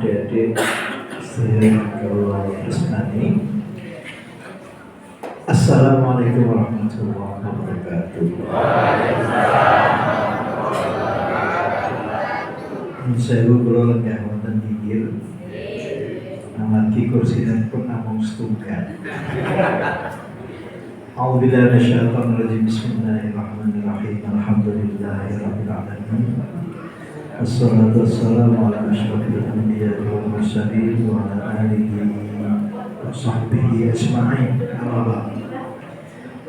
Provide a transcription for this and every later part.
adik-adik saya kalau Resmani. Assalamualaikum warahmatullahi wabarakatuh. Saya kalau lenggah wonten pikir amargi kursinya pun namung setunggal. A'udzubillahi minasyaitonir rajim. Bismillahirrahmanirrahim. Alhamdulillahirabbil alamin. Wassalatu wassalamu ala asyrofil anbiya'i wal mursalin wa ala alihi wa sahbihi ajma'in.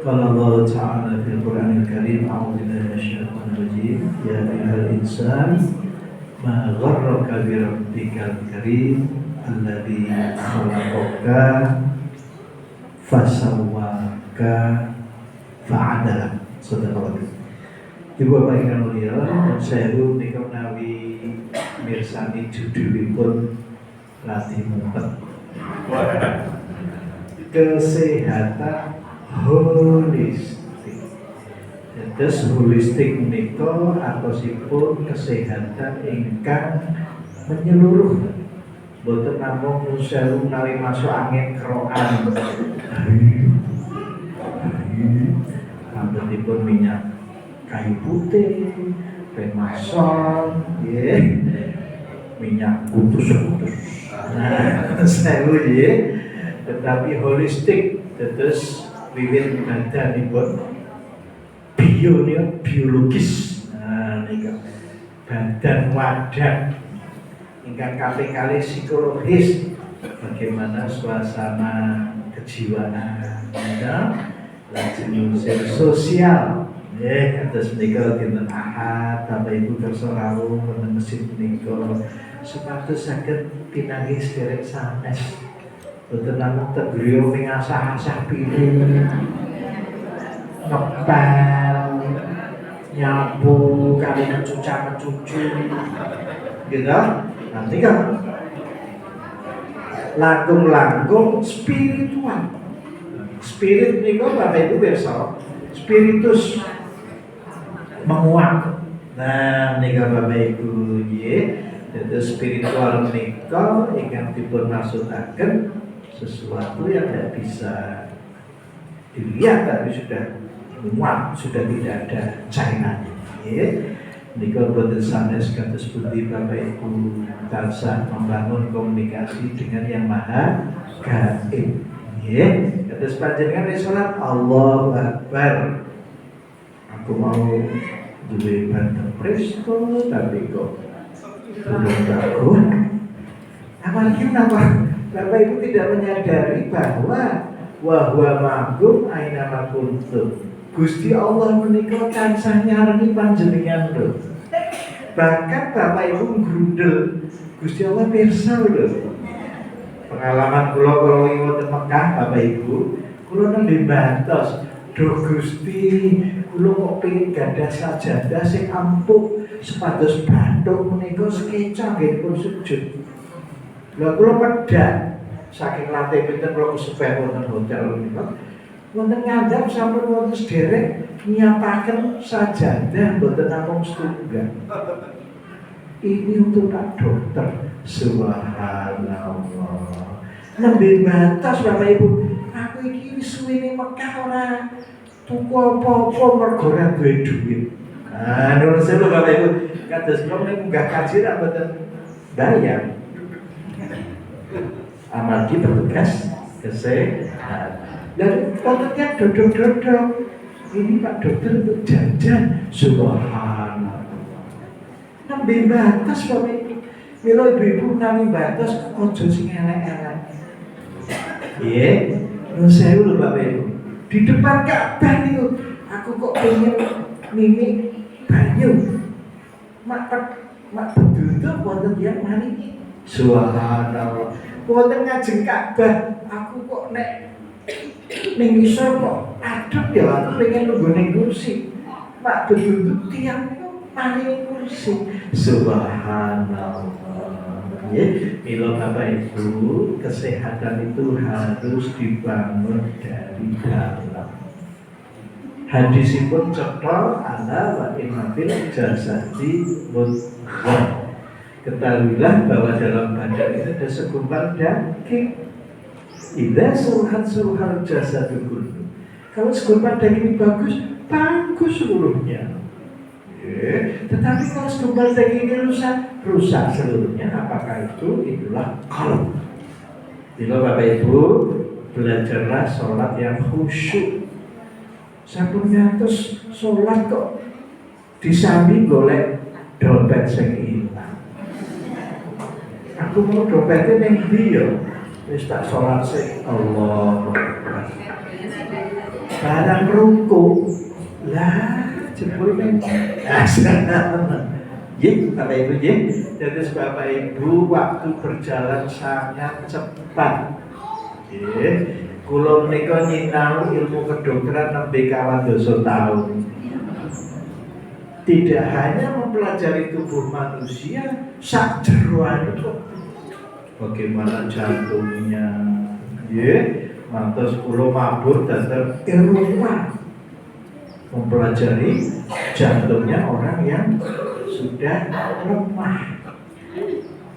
Qala Allah ta'ala fil Qur'anil Karim. A'udzubillahi minasyaitonir rajim. Ya ayyuhal insan ma gharraka bi rabbikal karim alladzi khalaqaka fasawwaka fa'adala. Sadaqallah. Ibu bapak ingkang mulya, saya menika menawi mirsani judulipun latih mumpet. Kesehatan holistik. Terus holistik menika artosipun kesehatan ingkang menyeluruh. Boten namung sewu menawi masuk angin kerokan. Ambenipun minyak kayu putih, pemason, minyak kutus-kutus. Nah, sewu tetapi holistik, terus wiwit badanipun biologis. Nah, nika badan wadah ingkang kaping kalih psikologis, bagaimana suasana kejiwaan, lajeng sosial. Kados menika dinten Ahad, Bapak Ibu kersa rawuh wonten mesin menika supados saged pinanggih sederek sanes. Boten namung tegriya ning asah-asah piring, ngepel, nyapu, kali mencuca-mencucu. Gitu. Nanti kan langkung-langkung spiritual. Spirit niku Bapak Ibu pirsa, spiritus menguat. Nah, nika Bapak Ibu nggih, dados spiritual nika ingkang dipun maksudaken sesuatu yang tidak bisa dilihat tapi sudah menguat, sudah tidak ada cairnya. Nggih. Nika boten sanes kados pundi Bapak Ibu tansah membangun komunikasi dengan Yang Maha Gaib. Nggih, kados panjenengan nek salat Allahu Akbar. Aku mau duwe banten presto tapi kok belum tahu. Apalagi kenapa Bapak Ibu tidak menyadari bahwa wa huwa ma'akum aina ma kuntum. Gusti Allah menika tansah nyarengi panjenengan lho. Bahkan Bapak Ibu ngrundel Gusti Allah pirsa lho. Pengalaman kula wonten Mekah Bapak Ibu, kula nembe bantos, "Duh Gusti, kula kok pengin gadah sajadah sing empuk sepados bathuk menika sekeca nggih sujud." Lha kula medhak saking lantai pinten kula kesepen wonten hotel menika. Wonten ngandhap sampun wonten sederek nyiapaken sajadah boten namung setunggal. Ini untuk Pak Dokter. Subhanallah. Nembe batas Bapak Ibu. Aku iki wis suwene Mekah ora tuku apa-apa mergo ora duwe duit. Nah, nuwun sewu Bapak Ibu. Kados kula nek munggah kaji ra boten bayar. Amargi petugas kesehatan. Dan kontennya dodok-dodok. Ini Pak Dokter untuk jajan. Subhanallah. Nembe batas Bapak Ibu. Mila ibu-ibu nami batas ojo sing elek-elek. Nggih, nuwun sewu lho Bapak Ibu. Di depan Ka'bah niku aku kok pengen mimik banyu. Mak beduduk wonten tiyang mari. Subhanallah. Wonten ngajeng Ka'bah aku kok nek ning isor kok adem ya aku pengen lungguh ning kursi. Mak beduduk tiyang niku mari kursi. Subhanallah. Mila Bapak Ibu, kesehatan itu harus dibangun dari dalam. Hadisipun cetha ala wa inna fil jasadi mudghah. Ketahuilah bahwa dalam badan itu ada segumpal daging. Idza suruhan jasadu kullu. Kalau segumpal daging bagus, bagus seluruhnya. Tetapi kalau segumpal daging ini rusak seluruhnya. Apakah itu? Itulah qalb. Bila Bapak Ibu belajarlah sholat yang khusyuk. Sampun ngantos sholat kok disami golek dompet sing ilang. Aku mau dompetnya ning ndi ya? Wis tak sholat sik. Allah. Barang ruku. Lah, jebul ning Yik, Bapak Ibu yik. Jadi Bapak Ibu waktu berjalan sangat cepat. Kula menika nyinau ilmu kedokteran nembe kawan dosa tahun. Tidak hanya mempelajari tubuh manusia, sak jeroan itu bagaimana jantungnya, mantos kula mabur datang Eropa mempelajari jantungnya orang yang sudah lemah.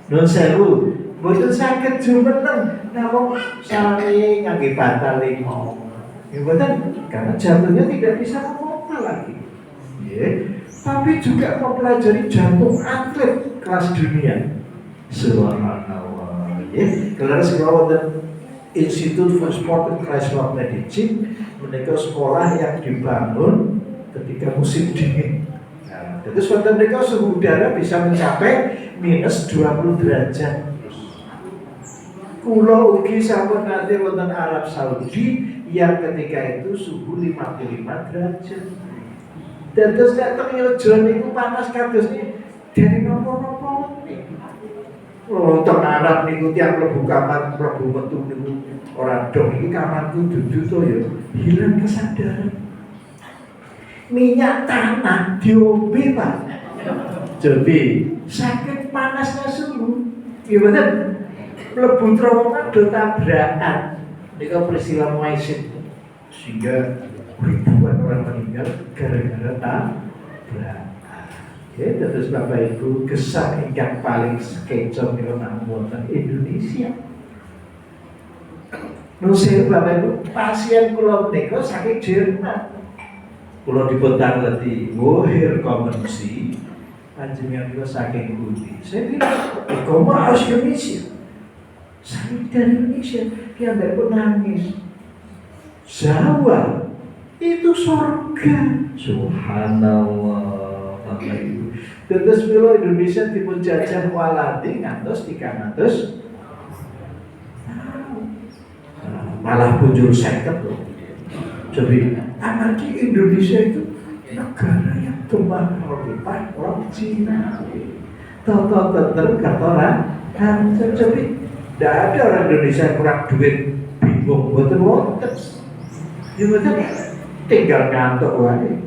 Nun sewu, mboten saged jumeneng namung sare ngangge batal 5. Ya mboten, karena jantungnya tidak bisa memompa lagi. Tapi juga mempelajari jantung atlet kelas dunia. Subhanallah. Kelas sekolah dan Institute for Sport and Kreislauf Medicine menika sekolah yang dibangun ketika musim dingin. Jadi suatu mereka suhu udara bisa mencapai minus 20 derajat. Kula ugi sampun nate wonten Arab Saudi yang ketika itu suhu 55 derajat. Dan terus nek teng Yojo niku panas kados niki dari nopo-nopo niki. Oh, teng Arab niku tiyang mlebu kamar, mlebu metu niku ora dong iki kamarku dudu to ya. Hilang kesadaran. Minyak tanah diombe, Pak. Jadi sakit panasnya suhu. Iya betul. Mlebu terowongan do tabrakan. Nika peristiwa Maisin sehingga ribuan orang meninggal gara-gara tabrakan. Terus Bapak Ibu gesang ingkang paling keco niku namung wonten Indonesia. Nusir Bapak Ibu pasien kula menika saking Jerman. Kula dipun tangleti wohir komensi panjenengan kula saking pundi. Saya bilang, "Kamu harus Indonesia." Saya dari Indonesia, dia pun nangis. Jawa itu surga. Subhanallah, Bapak Ibu. Terus bila Indonesia dipun jajan waladi ngantos 300 malah punjul 50 loh. Jadi amargi Indonesia itu negara yang kembang oleh orang Cina. Tahu terus kata orang kan jadi tidak ada orang Indonesia yang kurang duit bingung betul. Ya betul tinggal ngantuk wae.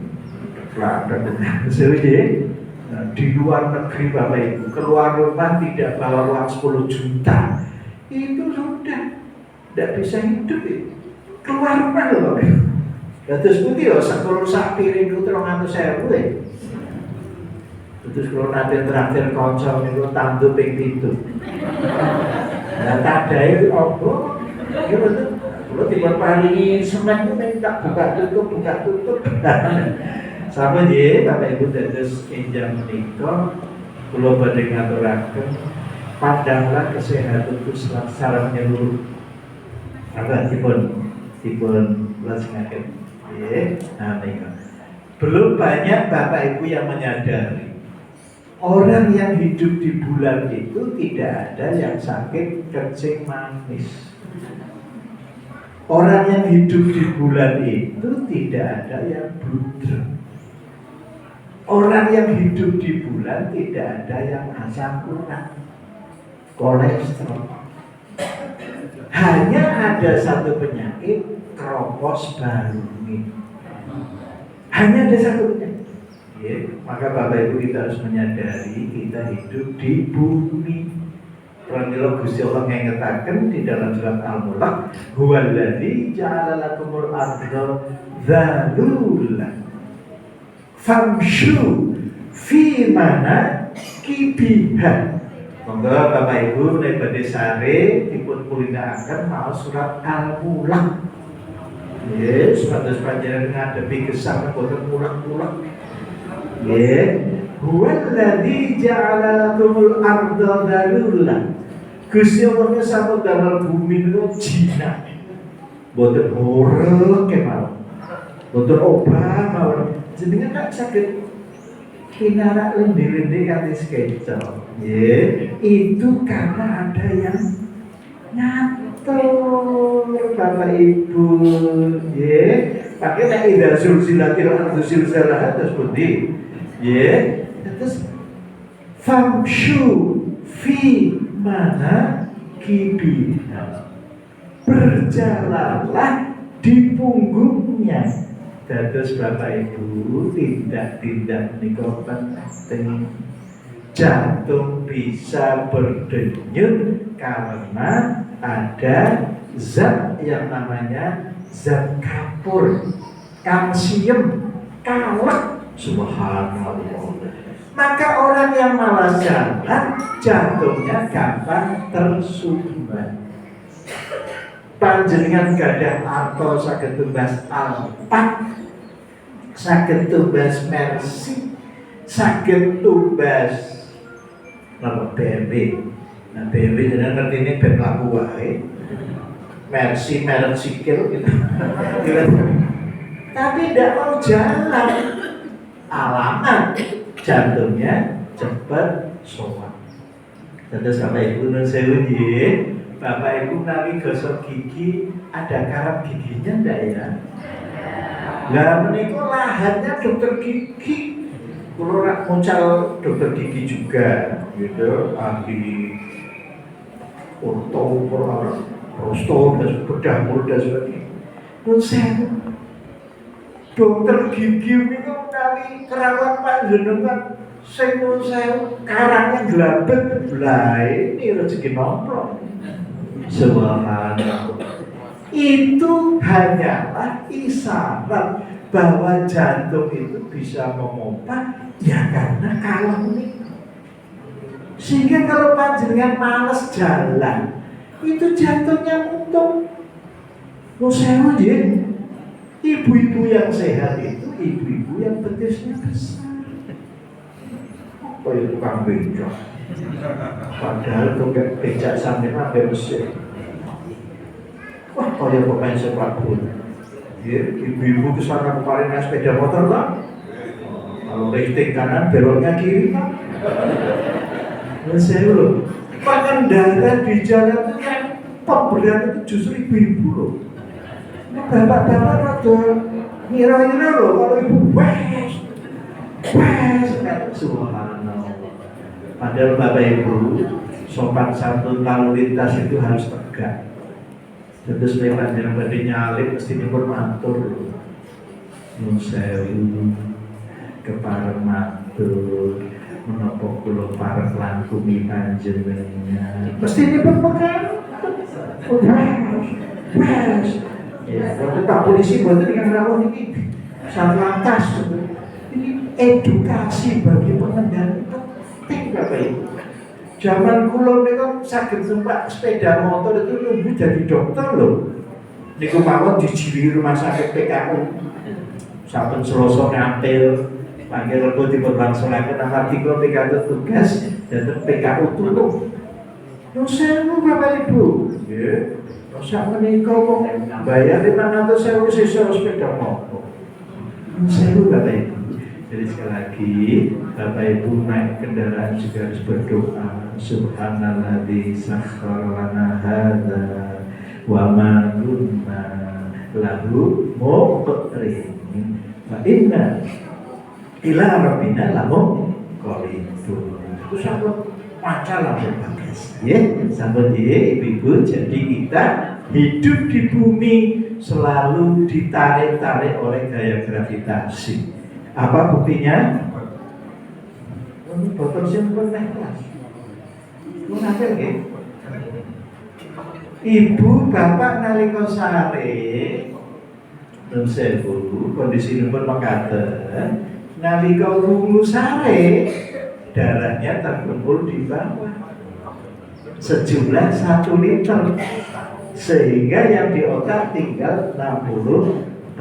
Di luar negeri Bapak Ibu keluar rumah tidak bawa uang 10 juta itu sudah tidak bisa hidup itu. Keluar rumah loh Bapak Ibu. Terus putih loh, sekolah sak piring itu 300.000 ya. Terus kalau nanti terakhir konsol itu tandu ping pintu. Nah tadai opo, ya betul. Kalau tiba paling semen itu tak buka tutup. Sama je, Bapak Ibu terus enjang menikah. Kalau badai ngaturaken, pandanglah kesehatan itu secara menyeluruh. Apa tipun langsung nah, belum banyak Bapak Ibu yang menyadari orang yang hidup di bulan itu tidak ada yang sakit kencing manis. Orang yang hidup di bulan itu tidak ada yang blunder. Orang yang hidup di bulan tidak ada yang asam urat, kolesterol. Hanya ada satu penyakit, kropos barungi. Hanya ada satu penyakit. Ya, maka Bapak Ibu kita harus menyadari kita hidup di bumi. Pramila Gusti Allah ngengetaken di dalam surat Al-Mulk, huwallazi ja'ala lakumul arda dzalulan famshu fi manakibiha Monggo Bapak Ibu nek badhe sare dipun kulindakaken maos surat Al-Mulk. Nggih, supados panjenengan ngadepi gesang boten mulak-mulak. Nggih, huwallazi ja'ala lakumul arda dalulan. Gusti Allah sampun damel bumi niku jinak. Boten horeg kemawon. Boten obah mawon. Jenengan tak saged kinara lendi-lendi kanthi sketsa. Itu karena ada yang ngatur Bapak Ibu. Pakai nek ida sulsilatil ardu silsilah terus pundi. Terus famshu fi mana kibiha. Berjalanlah di punggungnya. Dados Bapak Ibu tindak-tindak niku penting. Jantung bisa berdenyut karena ada zat yang namanya zat kapur, kalsium, kalak. Subhanallah. Maka orang yang malas jalan, jantungnya gampang tersumbat. Panjenengan gadah arto saged tumbas Alphard, saged tumbas Mercy, saged tumbas nama BMW. Nah BMW jenengan ngerti ini ben laku wae. Mercy merek sikil gitu. Tapi tidak mau jalan. Alamat jantungnya cepat sowan. Terus Bapak Ibu nun sewu nggih. Bapak Ibu nami gosok gigi ada karat giginya enggak ya? Lah menika lahannya dokter gigi. Kulo rak mucal dokter gigi juga gitu, ahli orto, prosto dan bedah mulut dan sebagainya. Nun sewu. Dokter gigi niku kali kerawat panjenengan sing nun sewu karangnya glabet. Lah ini rezeki nopo. Subhanallah. Itu hanyalah isyarat bahwa jantung itu bisa memompa ya karena kalem nih. Sehingga kalau panjenengan malas jalan itu jantungnya muntung. Nusewu ya. Ibu-ibu yang sehat itu ibu-ibu yang betisnya besar. Apa itu tukang becak? Padahal tukang becak sampai sampai Mesir. Wah, kaya pemain sepak bola. Ibu-ibu kesana kemarin naik sepeda motor lah. Kalau lifting kanan beloknya kiri lah. Saya loh, pengendara di jalan itu yang pemberat itu justru ibu-ibu loh. Ini bapak-bapak rada ngira-ngira loh kalau ibu wes, subhanallah. Padahal Bapak Ibu sopan santun lalu lintas itu harus tegak. Terus lewat jalan badhe nyalip mesti nyuwun matur lho. Nuwun sewu kepareng matur menapa kula pareng langkumi panjenengan. Mesti nyuwun pengaruh. Ya, Pak polisi buat dengan rawon ini Satlantas. Ini edukasi bagi pengendara penting Bapak Ibu. Zaman kula niku saged numpak sepeda motor itu nunggu jadi dokter loh. Niku mawon dijiwi rumah sakit PKU. Saben Selasa ngampil panggil rebo dipun langsungake nang artikel pikantuk tugas dhateng PKU tulung. Yo sewu Bapak Ibu. Nggih. Sak menika wong bayar 500.000 sisa sepeda motor. Sewu Bapak Ibu. Jadi sekali lagi Bapak Ibu naik kendaraan juga harus berdoa. Subhanalladzi sakhkhara lana hadza wa ma kunna lahu muqrinin wa inna ila rabbina lamunqalibun. Itu sampun maca langsung bagus. Ya, sampun ibu-ibu, jadi kita hidup di bumi selalu ditarik-tarik oleh gaya gravitasi. Apa buktinya? Ini botol simpen teh kelas. Menapa nggih? Ibu bapak nalika sare nun sewu kondisinipun mekaten nalika wungu sare darahnya terkumpul di bawah. sejumlah 1 liter, sehingga yang di otak tinggal 60%.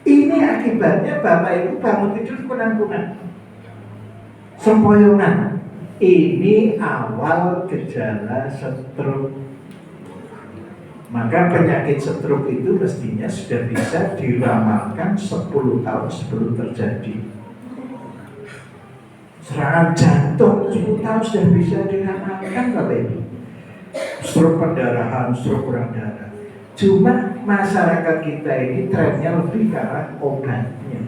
Ini akibatnya Bapak Ibu bangun tidur penampungan, sempoyongan. Ini awal gejala stroke. Maka penyakit stroke itu mestinya sudah bisa diramalkan 10 tahun sebelum terjadi. Serangan jantung 10 tahun sudah bisa diramalkan Bapak Ibu. Stroke pendarahan, stroke kurang darah. Cuma masyarakat kita ini trennya lebih ke arah obatnya.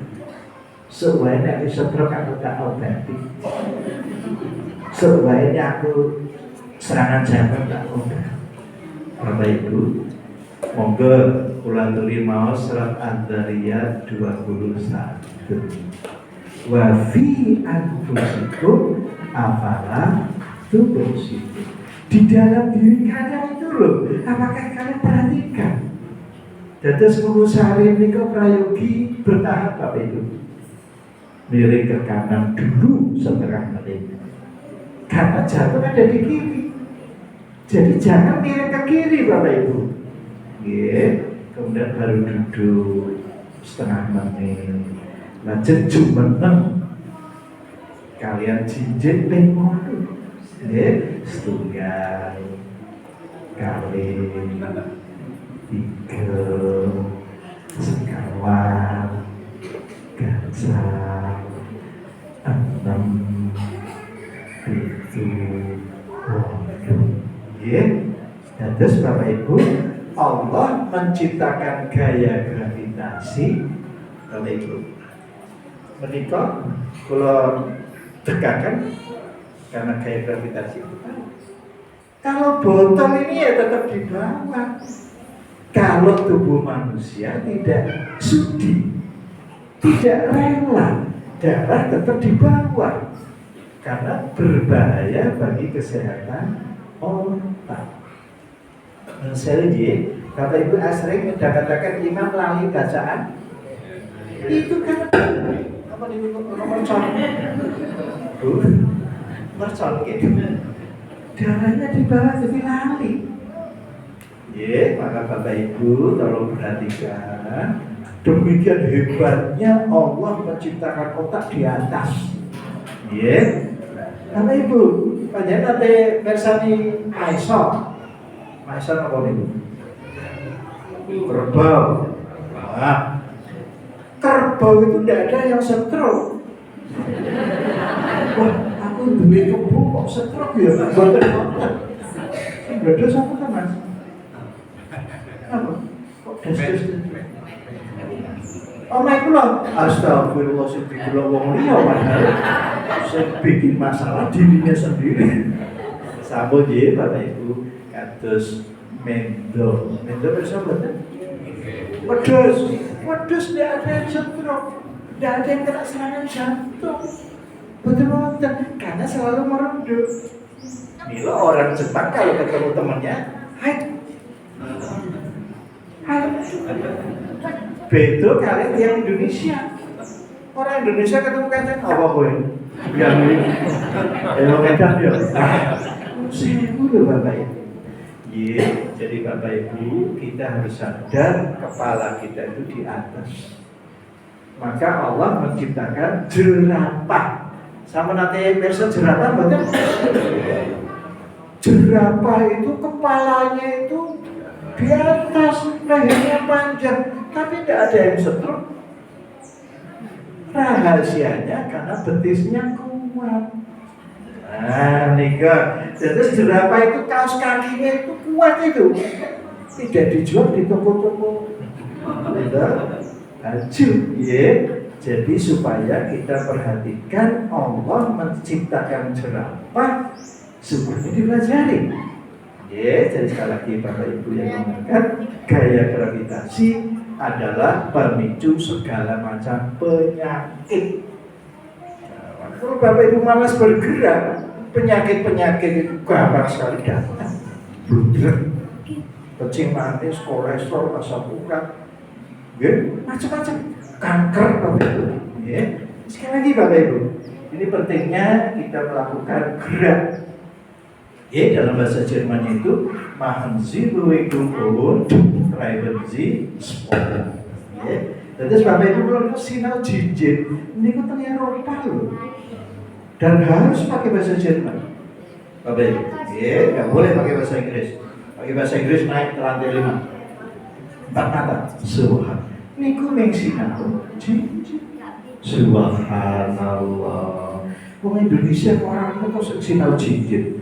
Sebenarnya aku stroke aku tak obati. Sebenarnya aku serangan jantung tak obat. Bapak Ibu, monggo kula aturi maos surat An-Dzariyat 21. Wa fi anfusikum afala tubsirun. Di dalam diri kalian itu loh, apakah kalian perhatikan? Dados pengusaha niku prayogi bertahap Bapak Ibu. Miring ke kanan dulu setengah menit. Karena jantung ada di kiri. Jadi jangan miring ke kiri Bapak Ibu. Kemudian baru duduk setengah menit. Lanjut jumeneng. Kalian jinjit pengono. Setunggal kali 3 sekawan gansal 6 7 8. Terus Bapak Ibu, Allah menciptakan gaya gravitasi. Bapak Ibu menikah kalau tegakkan karena gaya gravitasi itu kan. Kalau botol ini ya tetap di bawah. Kalau tubuh manusia tidak sudi, tidak rela, darah tetap di bawah karena berbahaya bagi kesehatan otak. Saya Bapak Ibu sering katakan imam lali bacaan. Itu kan apa nomor mercon gitu. Darahnya di bawah jadi lali. Maka Bapak Ibu tolong perhatikan. Demikian hebatnya Allah menciptakan otak di atas. Bapak Ibu, panjang nanti versani Maison apa Ibu? Kerbau. Nah, kerbau itu tidak ada yang stroke. Wah, aku demi kebo kok stroke ya? Bukan. Berada sama kan Mas? Apa? Kok des-des? Oh my God, astagfirullah, sebetulnya wong liya padahal saya bikin masalah dirinya sendiri. Sambut ya Bapak Ibu, kados mendo bisa betul? Wedus tidak ada yang stroke, tidak ada yang kena serangan jantung. Betul-betul, karena selalu meredup. Bila orang Jepang kalau ketemu temannya, hai. Betul kalian yang Indonesia. Orang Indonesia ketemu kacang apa kowe? Yang ini. Kacang ya. Seribu loh Bapak Ibu. Jadi Bapak Ibu kita harus sadar kepala kita itu di atas. Maka Allah menciptakan jerapah. Sama nanti versi jerapah betul? Jerapah itu kepalanya itu di atas, lehernya panjang, tapi tidak ada yang stroke. Rahasianya karena betisnya kuat. Nah, nikah. Jadi jerapah itu kaos kakinya itu kuat itu. Tidak dijual di toko-toko. Baju, Jadi supaya kita perhatikan Allah menciptakan jerapah supaya dipelajari. Jadi sekali lagi Bapak Ibu yang mengatakan gaya gravitasi adalah pemicu segala macam penyakit. Kalau Bapak Ibu malas bergerak, penyakit-penyakit itu gampang sekali datang. Blunder, kencing manis, kolesterol, asam urat, macam-macam, kanker Bapak Ibu. Sekali lagi Bapak Ibu, ini pentingnya kita melakukan gerak. Ya, dalam bahasa Jerman itu machen Sie Bewegung und treiben Sie Sport. Ya, terus Bapak Ibu kalau sinau jijit, ini kok ternyata Eropa loh, dan harus pakai bahasa Jerman. Bapak Ibu, ya, nggak boleh pakai bahasa Inggris. Pakai bahasa Inggris naik ke lantai 5, 4 mata. Subhan. Niku meng sinau jijit. Subhanallah. Wong Indonesia orang kok sinau jijit.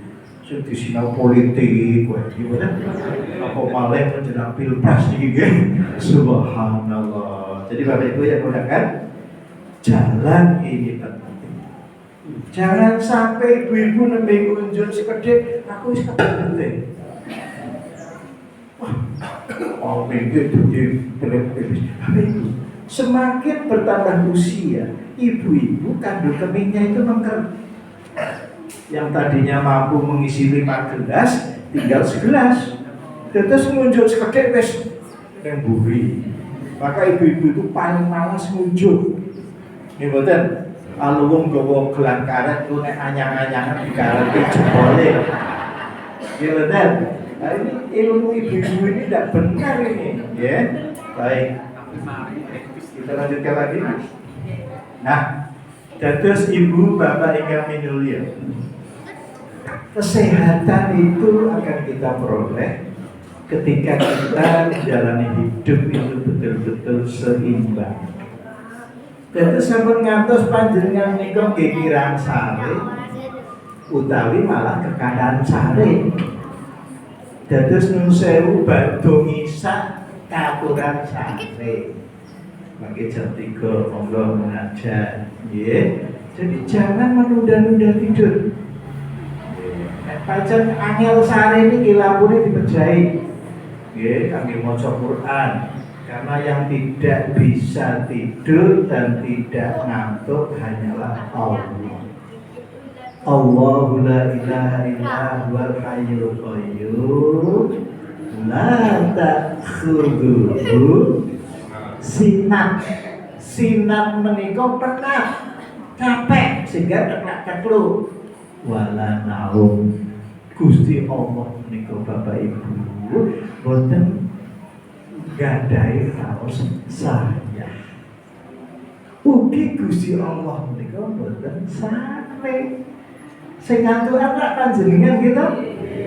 Sing disinau politik, gimana? Apa malah menjelang pilpres iki, subhanallah. Jadi Bapak Ibu yang gunakan jalan ini penting. Jangan sampai ibu-ibu nembe kunjung sekedhik aku wis kepenting. Oh, begitu di televisi. Bapak Ibu, semakin bertambah usia, ibu-ibu kandung kemihnya itu mengker. Yang tadinya mampu mengisi 5 gelas, tinggal 11. Terus muncul sekedhik wis nemburi. Maka ibu-ibu itu paling malas muncul. Nggih mboten? Kalau wong gawa gelang karet ku nek anyang-anyangan dikareti jebole. Nggih mboten? Nah, ini ilmu ibu-ibu ini tidak benar ini, ya. Baik. Kita lanjutkan lagi. Nah, dados ibu bapak ingkang minulya. Kesehatan itu akan kita peroleh ketika kita menjalani hidup itu betul-betul seimbang. Jadi sampun ngantos panjenengan nika nggih kirang sare utawi malah kekadaan sare. Dados nun sewu badhe ngisak katuran sare. Mangke jam 3 monggo mengajar, nggih. Jadi jangan menunda-nunda tidur. Pancen angel sare ini lampune dipejahi. Nggih, kangge maca Quran. Karena yang tidak bisa tidur dan tidak ngantuk hanyalah Allah. Allahu la ilaha illa huwal hayyul qayyum la ta'khudhuhu sinat. Sinat menika penat, capek sehingga tekak-teklu. Wala naum. Gusti Allah menika Bapak Ibu boten gadhahi raos saya. Ugi Gusti Allah menika boten sare. Sing ngantuk anak panjenengan kita.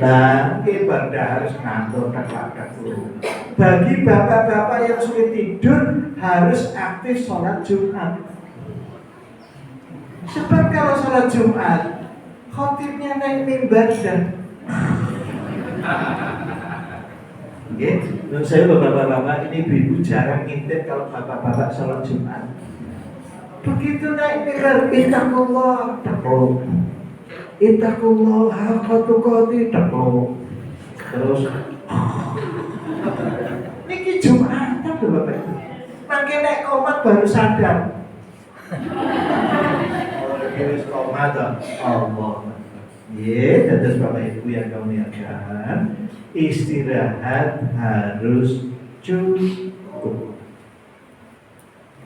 Nah, ibadah harus ngantuk tekak-teklu. Bagi bapak-bapak yang sulit tidur harus aktif sholat Jumat. Sebab kalau sholat Jumat khotibnya naik mimbar dan oke, menurut saya bapak-bapak ini ibu-ibu jarang ngintip kalau bapak-bapak sholat Jumat. Begitu naik mimbar, ittaqullah, tekluk. Ittaqullah, haqqa tuqatih, tekluk. Terus niki Jumatan lho Bapak Ibu. Mangke nek komat baru sadar. Wis komat Allah. Ya, dados Bapak Ibu yang kami muliakan, istirahat harus cukup.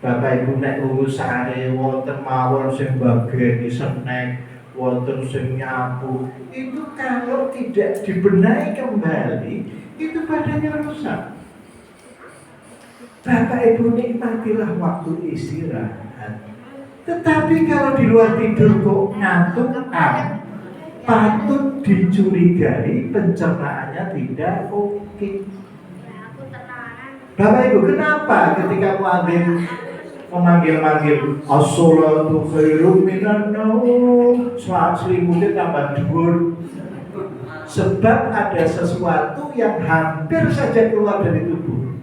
Bapak Ibu nek urusane wonten mawon sing bageni snack, wonten sing nyapu, itu kalau tidak dibenahi kembali, itu badannya rusak. Bapak Ibu nikmatilah waktu istirahat. Tetapi kalau di luar tidur kok ngantuk, patut dicurigai pencernaannya tidak oke. Bapak Ibu, kenapa ketika memanggil as-sholatu khairum minan naum, selimutnya tambah dhuwur? Sebab ada sesuatu yang hampir saja keluar dari tubuh.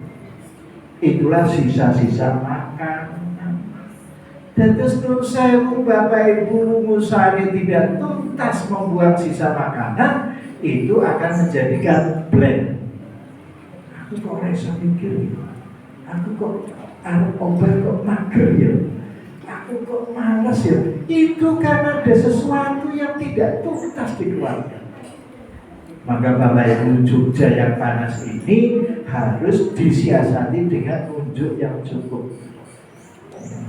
Itulah sisa-sisa makan. Dan terus sewu Bapak Ibu musari tidak tuntas membuang sisa makanan, itu akan menjadikan blank. Aku kok rasa mikir, aku kok obat kok mager ya, aku kok malas ya. Itu karena ada sesuatu yang tidak tuntas dikeluarkan. Maka Bapak Ibu Jogja yang panas ini harus disiasati dengan unjuk yang cukup.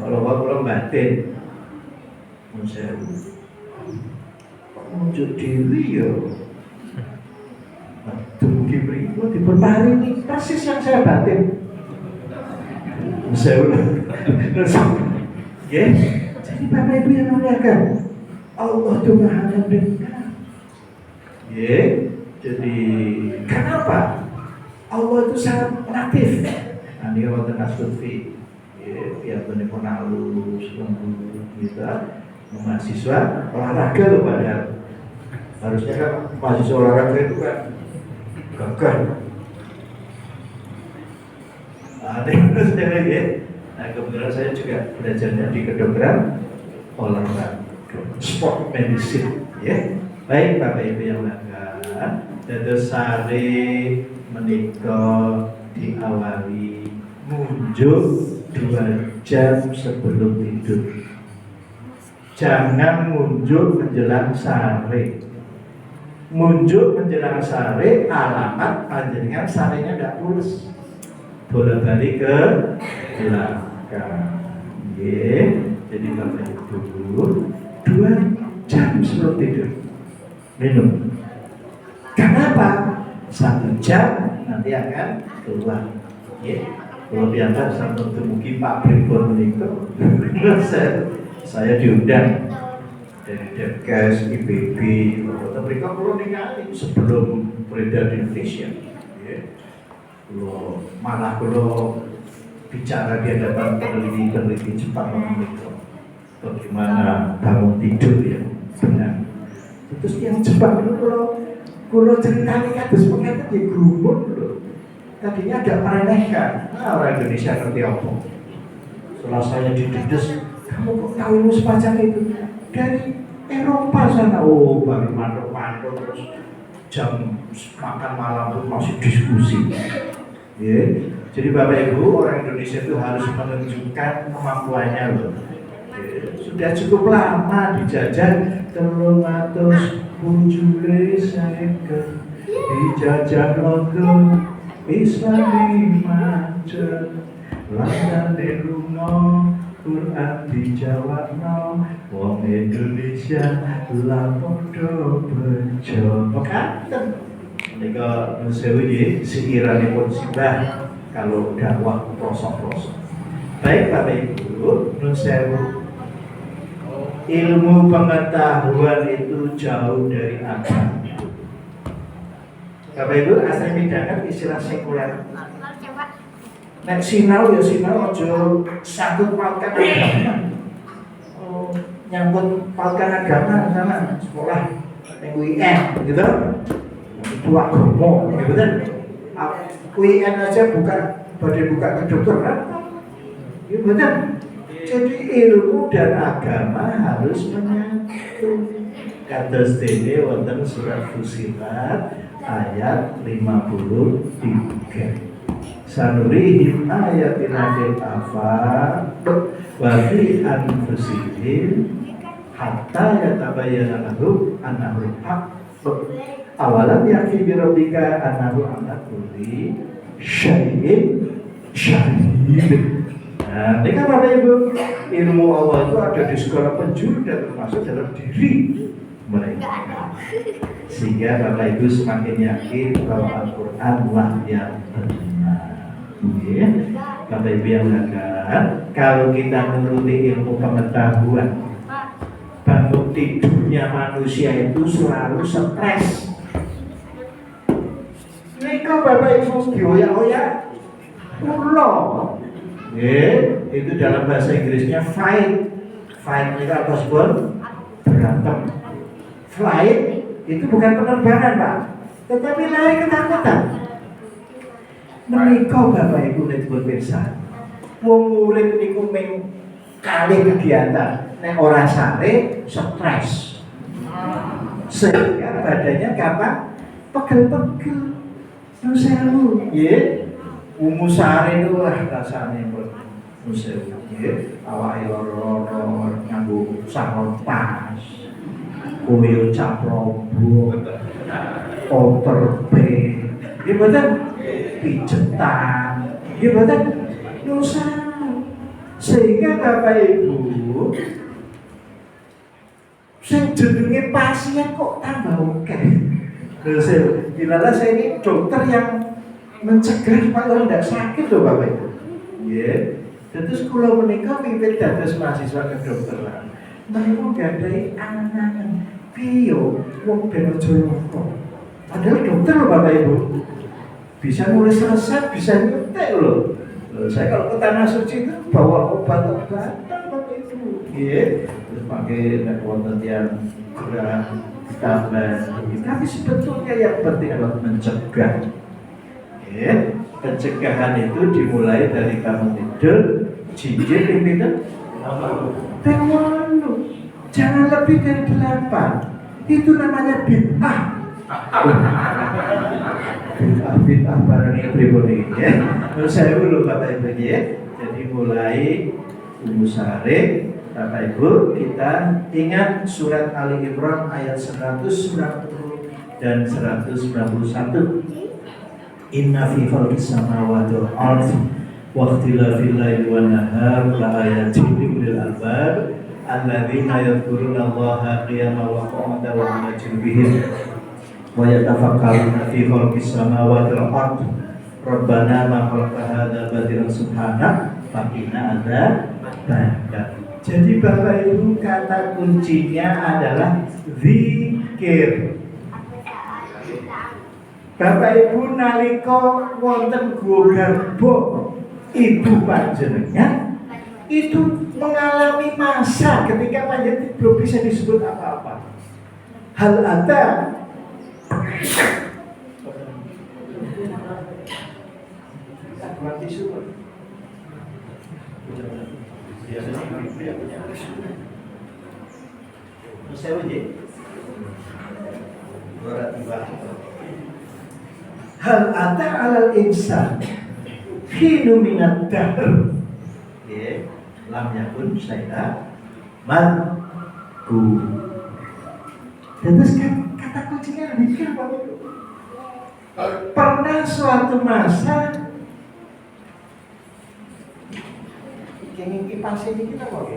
Kalau belum batin, unjuk diri ya, Dumugi mriku dipun paringi persis yang saya batin. Saya ulang. Ya, jadi Bapak Ibu yang muliakan, Allah itu Maha mendengar. Ya, jadi kenapa? Allah itu sangat aktif. Nah, ini wonten astrofi. Ya, biarpun pun halus, lembut, kita mahasiswa olahraga loh padahal. Harusnya kan mahasiswa olahraga itu kan gagah. Nah, kebetulan saya juga belajarnya di kedokteran olahraga, sport medicine, ya. Baik Bapak Ibu yang muliakan, dados sare menika diawali munjuk 2 jam sebelum tidur. Jangan munjuk menjelang sare. Munjuk menjelang sare alamat panjenengan sarenya tidak pules. Bolak-balik ke belakang. Jadi Bapak Ibu 2 jam sebelum tidur minum. Kenapa? 1 jam nanti akan keluar. Kalau biasa sampai dumugi pabrik pun menikah. Saya diundang dari Depkes, IPB, mereka perlu ningali sebelum beredar di Indonesia. Malah kalau bicara di hadapan peneliti Jepang itu bagaimana bangun tidur ya benar. Terus yang Jepang itu kalau ceritanya kados pengen ya gumun loh. Tadinya agak meremehkan. Nah, orang Indonesia ngerti apa? Setelah saya didedes, kamu kok tahu ilmu semacam itu? Dari Eropa sana, baru mantuk-mantuk terus jam makan malam pun masih diskusi. Jadi Bapak Ibu, orang Indonesia itu harus menunjukkan kemampuannya loh. Sudah cukup lama dijajah 370 seket dijajah London Islami macet landan di lunga Quran dijawabno wong Indonesia lapodo bejo mekaten nika nusewu nggih siiranipun simbah kalau dakwah prosok-prosok. Baik Bapak Ibu, nusewu ilmu pengetahuan itu jauh dari agama. Bapak Ibu asal bedakan istilah sekuler. Nek sinau ya sinau aja sangkut pautkan agama. Nyangkut pautkan agama sama sekolah UIN gitu. Itu agama gitu kan. UIN aja badai buka kedokteran. Gitu kan. Jadi ilmu dan agama harus menyatu. Kados dene wonten surat Fussilat ayat 53. Sanurihim ayatina fil afaq wa fi anfusihim hatta yatabayyana lahum annahu haqq. Awalam yakfi bi rabbika annahu ala kulli syai'in syahid. Nah, ini kan Bapak Ibu, ilmu Allah itu ada di segala penjuru dan termasuk dalam diri mereka. Sehingga Bapak Ibu semakin yakin bahwa Al-Quran lah yang benar. Bapak Ibu yang muliakan, kalau kita menuruti ilmu pengetahuan, bangun tidurnya manusia itu selalu stres. Ini kok Bapak Ibu dioyak-oyak pulau. Itu dalam bahasa Inggrisnya fight. Fight itu apa sebut? Berantem. Flight itu bukan penerbangan Pak, tetapi lari ketakutan. Menika Bapak Ibu disebut pirsa. Wong urip niku mung kalih kegiatan, nek ora sare stres. Sehingga badannya gampang pegel-pegel. Nusewu, nggih. Ungu sare itu rasane nusewu, nggih. Awake lara-lara nganggo sarung pas. Koyo caprobo, outerpe, nggih mboten pijetan, nggih mboten dosa. Sehingga Bapak Ibu sing jenenge pasien kok tambah akeh. Dilala saya ini dokter yang mencegah supaya orang tidak sakit loh Bapak Ibu. Ya, terus kalau menikah pimpin dados mahasiswa kedokteran, mereka gadai anak bio, wong ben aja rokok. Padahal dokter loh Bapak Ibu, bisa nulis resep, bisa nyetek loh. Saya kalau ke tanah suci itu bawa obat-obatan Bapak Ibu. Ya, terus pakai wonten yang gerak tambah. Tapi sebetulnya yang penting adalah mencegah. Ya, pencegahan itu dimulai dari kamu tidur, jinjit pimpinan Tengok, jangan lebih dari 8. Itu namanya bid'ah. Bid'ah barang yang pribadi ya. Saya dulu Bapak Ibu ya. Jadi mulai Umusare Bapak Ibu, kita ingat surat Ali Imran ayat 190 dan 191. Inna fi khalqis samawati wal ardi wa ikhtilafil laili wan nahar la ayatin lil albab alladzina yadhkuruna Allaha qiyaman wa qu'udan wa 'ala junubihim wa yatafakkaruna fi khalqis samawati wal ardi rabbana ma khalaqta hadza batilan subhanak faqina adzabannar. Jadi Bapak Ibu, kata kuncinya adalah zikir. Bapak Ibu nalika wonten guwa garba ibu panjenengan itu mengalami masa ketika panjenengan belum bisa disebut apa-apa. Hal ada hal ata alal insan hinu minat dahr ya lam yakun saya manku. Terus kan kata kuncinya mikir Bapak Ibu. Pernah suatu masa ingin kipas ini kita mau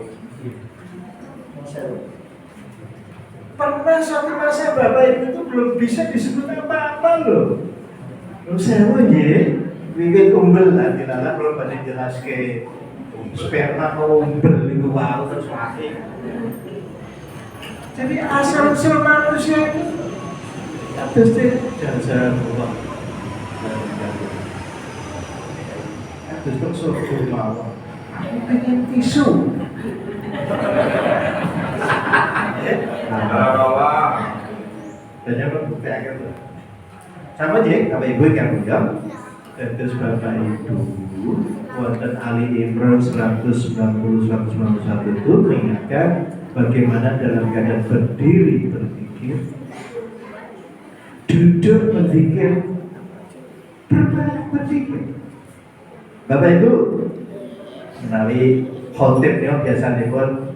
pernah suatu masa Bapak Ibu itu belum bisa disebut apa-apa loh. Saya punya wiwit umbel lah, dilala belum pada jelas ke sperma mau umbel itu baru terus mati. Jadi asal-usul manusia itu terus jalan-jalan Allah. Terus terus suruh mau. Aku pengen tisu. Banyak kan bukti akhir tuh. Sama aja, Bapak Ibu yang punya. Terus Bapak Ibu, wonten Ali Imran 190-191 itu mengingatkan bagaimana dalam keadaan berdiri berpikir, duduk berpikir, berbalik berpikir. Bapak Ibu, menawi khotibnya biasanya pun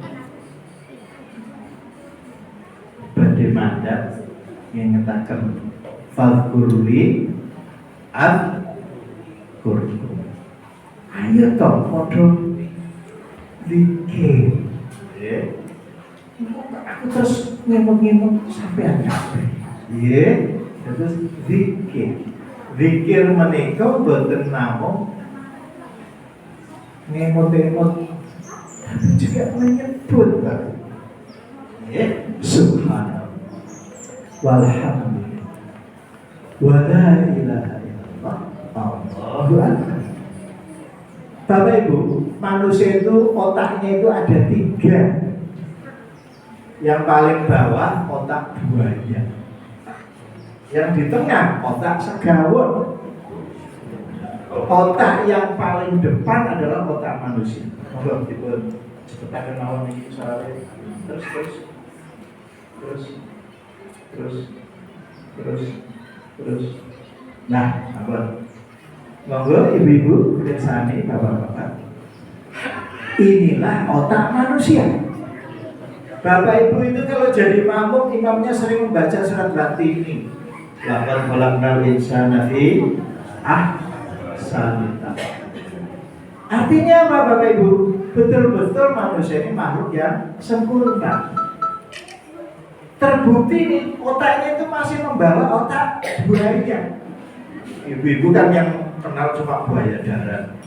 badhe mandat yang ngetaken fadhkurli adkurkum. Ayo toh padha zikir. Ya. Aku terus ngomong-ngomong sampean kabeh. Nggih, terus zikir. Zikir menika boten namung ngemot-ngemot tapi juga menyebut Bapak. Nggih, subhanallah. Walhamdulillah. Wala ilaha illallah. Allahu akbar. Bapak Ibu, manusia itu otaknya itu ada 3. Yang paling bawah otak buaya. Yang di tengah otak segawon. Otak yang paling depan adalah otak manusia. Monggo dipun cepetaken mawon iki soalé. Terus. Nah, apa? Monggo ibu-ibu, bersani bapak-bapak. Inilah otak manusia. Bapak Ibu itu kalau jadi makmum, imamnya sering membaca surat Latini. Laqad khalaqnal insana fi ahsani taqwim. Artinya apa Bapak Ibu? Betul-betul manusia ini makhluk yang sempurna. Terbukti nih, otaknya itu masih membawa otak buaya. Ibu-ibu kan yang kenal cuma buaya darat,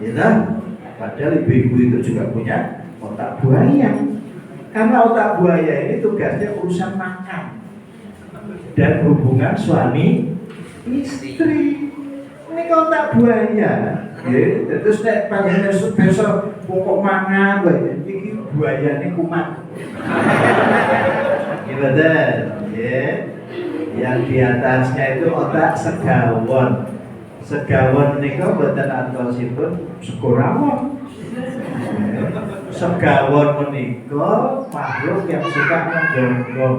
ya kan? Padahal ibu-ibu itu juga punya otak buaya. Karena otak buaya ini tugasnya urusan makan dan hubungan suami istri. Ini otak buaya. Ya, terus nek panjenengan besok pokok mangan wae iki buayane kumat. Gimana? Ya. Yang di atasnya itu otak segawon. Segawon niku mboten antosipun sekurawon. Segawon menika makhluk yang suka menggonggong.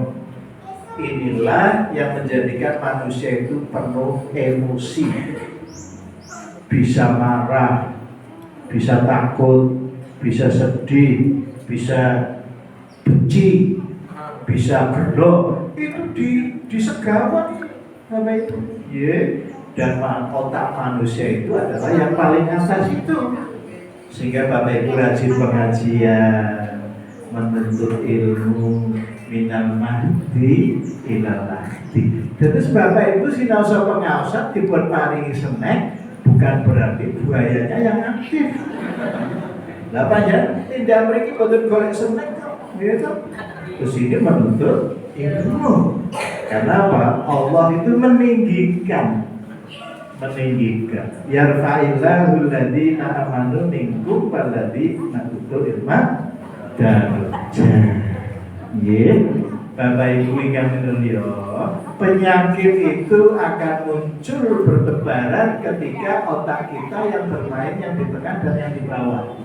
Inilah yang menjadikan manusia itu penuh emosi. Bisa marah, bisa takut, bisa sedih, bisa benci, bisa gelo. Itu di segawon apa itu? Dan otak manusia itu adalah yang paling atas itu. Sehingga Bapak Ibu rajin pengajian, menuntut ilmu, minal mahdi ilal lahdi. Terus Bapak Ibu sinausa pengaosan dibuat paringi senek, bukan berarti buayanya yang aktif. Lah panjang tidak mereka boten golek senek kok, gitu. Terus ini menuntut ilmu. Karena apa? Allah itu meninggikan. Yarfa'illahu alladhina amanu minkum walladzina utul ilma darajat. Bapak Ibu ingkang minulya, penyakit itu akan muncul bertebaran ketika otak kita yang bermain, yang di tengah dan yang di bawah.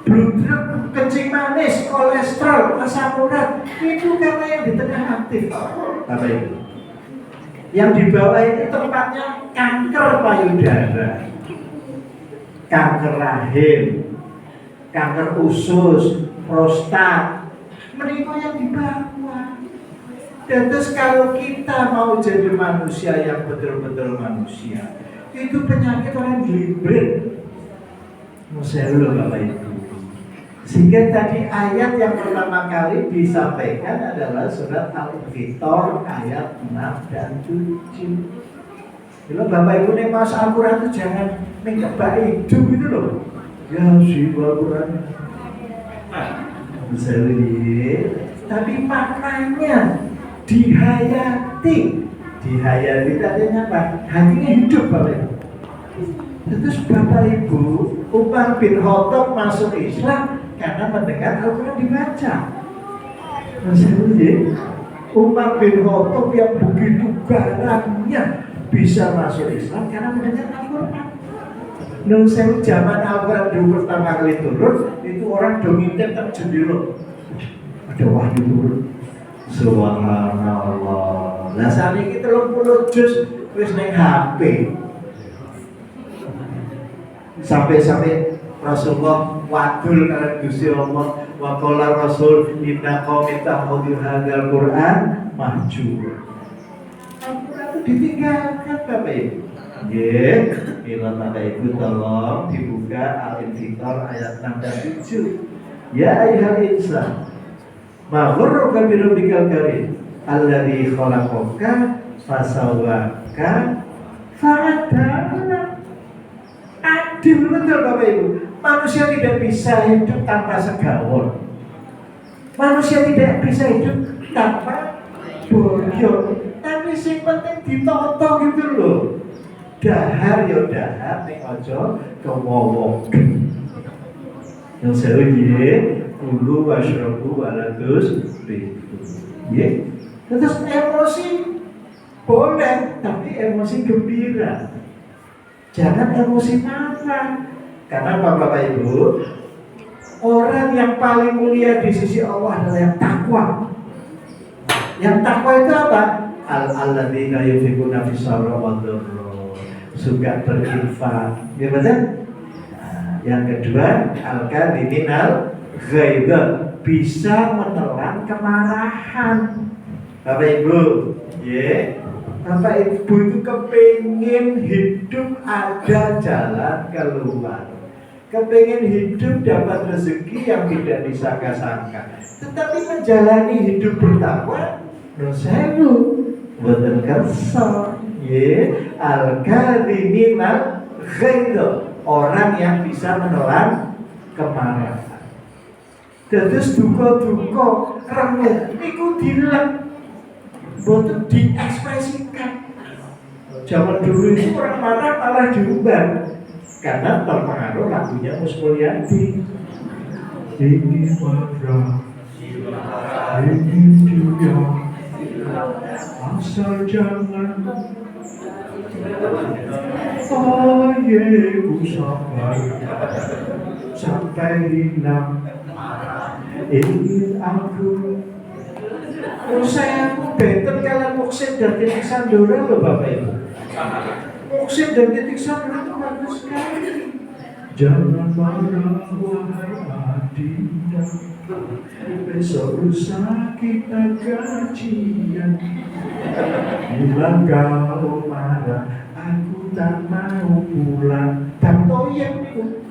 Bludruk, kencing manis, kolesterol, asam urat, itu karena yang di tengah aktif. Bapak Ibu, yang di bawah ini tempatnya kanker payudara, kanker rahim, kanker usus, prostat. Mereka yang di bawah. Dan terus kalau kita mau jadi manusia yang betul-betul manusia, itu penyakit orang hibrid. Masya Allah Bapak Ibu. Sehingga tadi ayat yang pertama kali disampaikan adalah surat Al-Infitor ayat 6 dan 7. Bila Bapak Ibu nih mas Al-Quran itu jangan mengebak hidup gitu loh. Ya sih Al-Quran tapi maknanya dihayati. Dihayati artinya apa? Hatinya hidup Bapak Ibu. Terus Bapak Ibu, Umar bin Khattab masuk Islam karena mendengar Al-Quran dibaca. Maksudnya Umar bin Khattab yang begitu garangnya bisa masuk Islam karena mendengar Al-Quran. Nusel zaman Al-Quran dulu pertama kali turun, itu orang dominan tak jendela. Ada wahyu turun. Subhanallah. Lah saniki 30 juz wis ning HP. Sampai Rasulullah wadul kalian Gusti Allah wa qala Rasul inna qaumi ta'khudhu hadzal Qur'an mahjur. Al-Qur'an itu ditinggalkan Bapak Ibu. Bila Bapak Ibu tolong dibuka Al-Infitor ayat 6 dan 7. Ya ayyuhal insan ma ghurruka bi rabbikal karim alladzi khalaqaka fasawwaka fa'adala. Adil betul Bapak Ibu. Manusia tidak bisa hidup tanpa segawon. Manusia tidak bisa hidup tanpa boyo. Tapi sing penting ditoto gitu loh. Dahar ya dahar, ning aja kewowok. Yang seruye kulu wasyrabu walatus ribu. Terus emosi boleh, tapi emosi gembira. Jangan emosi marah. Karena Bapak Ibu, orang yang paling mulia di sisi Allah adalah yang takwa. Yang takwa itu apa? Alladzina yunfiquna fis sarra wad dharra. Suka berinfak, ya betul? Yang kedua, al-kadhimin al-ghaidh, bisa menelan kemarahan. Bapak Ibu, Bapak Ibu itu kepingin hidup ada jalan keluar. kepengen hidup dapat rezeki yang tidak disangka-sangka, tetapi menjalani hidup bertakwa nun sewu boten kersa al-kadhiminal ghaidh, orang yang bisa menelan kemarahan. Dados duka-duka remuk niku dilem boten diekspresikan. Zaman dulu itu orang marah malah diumbar karena terpengaruh lagunya Mus Mulyadi. Ini marah, ini juga, asal jangan ku sabar sampai hilang ingin aku. Saya beten kalian Muksin dan Titik Sandora loh Bapak Ibu. Muksin dan Titik Sandora itu bagus sekali. Jangan marah wahai adinda, besok lusa kita gajian. Bila kau marah, aku tak mau pulang. Tak toyekku.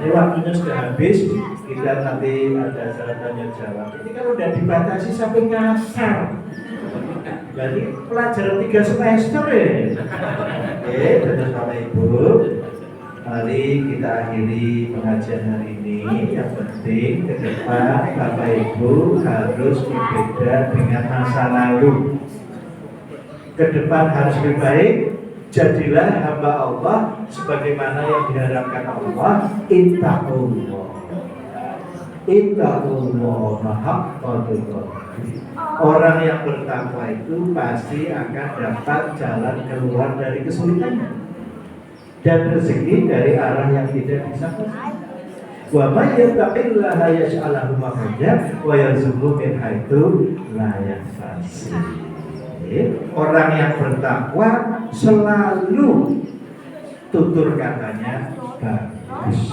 Ini waktunya sudah habis. Kita nanti ada acara tanya jawab. Ini kan udah dibatasi sampai ngasar. Berarti pelajaran 3 semester ya. Oke, terus Bapak Ibu, mari kita akhiri pengajian hari ini. Yang penting ke depan Bapak Ibu harus berbeda dengan masa lalu. Ke depan harus lebih baik. Jadilah hamba Allah sebagaimana yang diharapkan Allah. Ittaqullah haqqa tuqatih. Orang yang bertakwa itu pasti akan dapat jalan keluar dari kesulitan dan rezeki dari arah yang tidak disangka. Wa may yattaqillaha yaj'al lahu makhraja wa yarzuqhu min haitsu la yahtasib. Orang yang bertakwa selalu tutur katanya bagus.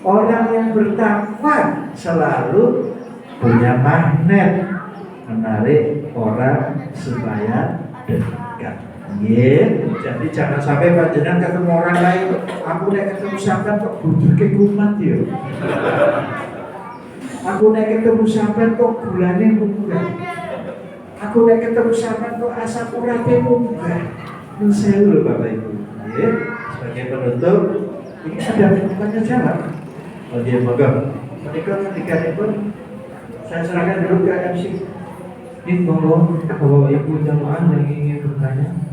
Orang yang bertakwa selalu punya magnet menarik orang supaya dekat. Jadi jangan sampai panjenengan ketemu orang lain, aku nek ketemu sampean kok bujuke kumat yo. Aku nek ketemu sampean kok gulane munggah. Aku nek ketemu sampean kok asam urate munggah. Nun sewu lho Bapak Ibu. Nggih, sebagai penutup ini ada tanya jawab. Oh dia monggo. Menika ketika saya serahkan dulu ke MC. Ini monggo Bapak Ibu jamaah yang ingin bertanya.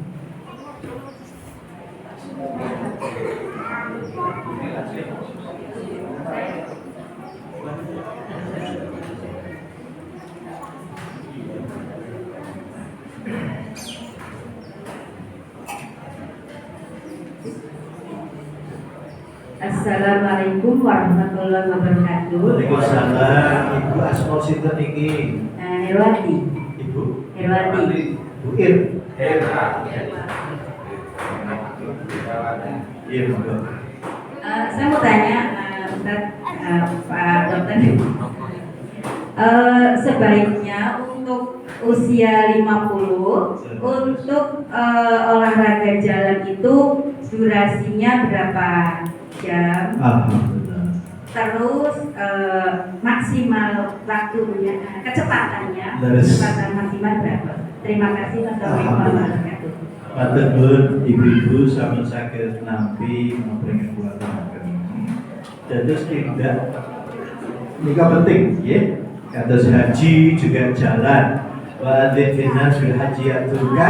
Assalamualaikum warahmatullahi wabarakatuh. Waalaikumsalam. Ibu asma sinten niki? Herwati. Ibu Herwati. Bu Ir. Iya, monggo. Saya mau tanya, Ustaz, Pak Dokter. Sebaiknya untuk usia 50 untuk olahraga jalan itu durasinya berapa jam? Terus maksimal waktunya, kecepatannya, kecepatan maksimal berapa? Terima kasih. Assalamualaikum warahmatullahi wabarakatuh. Matur nuwun ibu-ibu sampun saged nampi memberikan buatan. Dados tidak ini penting ya. Kados haji juga jalan. Wa adzina fil haji atuka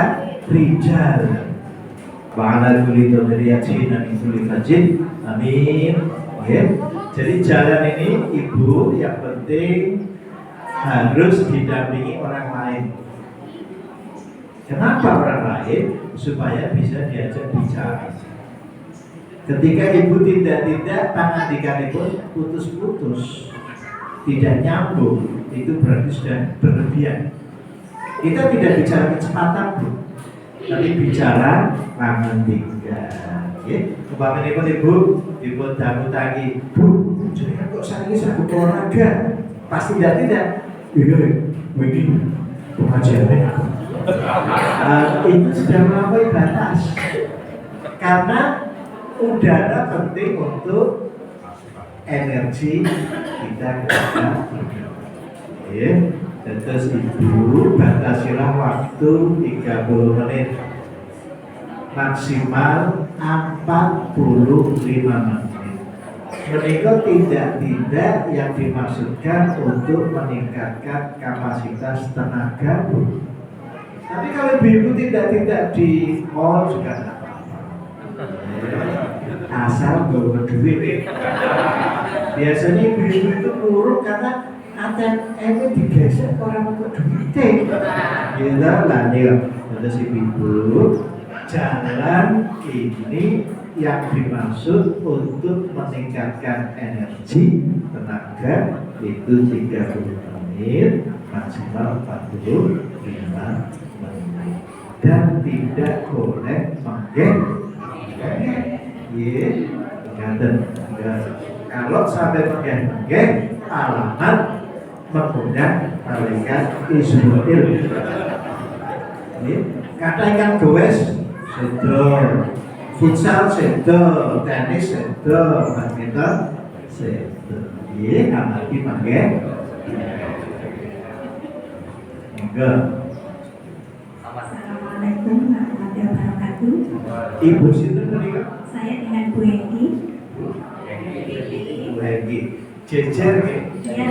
rijal. Wa ala kulli dhariyatin min kulli fajin. Amin. Ya. Jadi jalan ini ibu yang penting harus didampingi orang lain. Kenapa orang lain? Supaya bisa diajak bicara. Ketika ibu tidak pangandikan ibu putus-putus, tidak nyambung, itu berarti sudah berlebihan. Kita tidak bicara kecepatan bu, tapi bicara pangandikan. Umpamanya ibu damu tadi, bu, jadi kok saya ini sanggup olahraga? Pasti tidak. Iya, begini pengajiannya. Itu sudah melampaui batas karena udara penting untuk energi kita ketika ya. Terus ibu batasilah waktu 30 menit maksimal 45 menit. Mereka tidak yang dimaksudkan untuk meningkatkan kapasitas tenaga. Tapi kalau ibu tidak di mall juga tidak apa-apa. Asal bawa duit. Biasanya ibu-ibu itu nurut karena ATM digeser orang untuk duit. Gitu lah nih. Terus ibu jalan ini yang dimaksud untuk meningkatkan energi tenaga itu 30 menit maksimal 45 menit dan tidak boleh menggeng. Kalau sampai menggeng alamat mengundang malaikat Israel. Kata ikan goes sedor, futsal sedor, tenis sedor, badminton sedor. Amati menggeng. Enggak. Assalamualaikum warahmatullahi wabarakatuh. Ibu situ tadi. Saya dengan Bu Egi. Bu Egi. Jejer ya. Ya.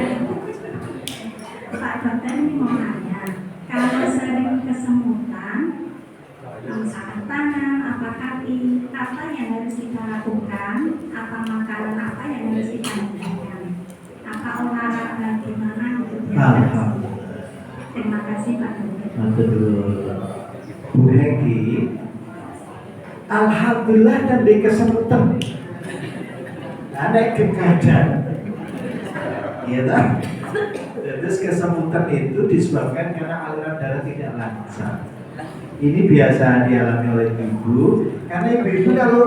Pak dokter ini mau nanya, kalau sering kesemutan, misalkan tangan, apa kaki, apa yang harus kita lakukan? Apa makanan apa yang harus kita hindari? Apa olahraga gimana untuk biar? Terima kasih Pak dokter. Bu Hegi, alhamdulillah dan di kesemutan ada keadaan, ya tak? Terus kesemutan itu disebabkan karena aliran darah tidak lancar. Ini biasa dialami oleh ibu, karena ibu kalau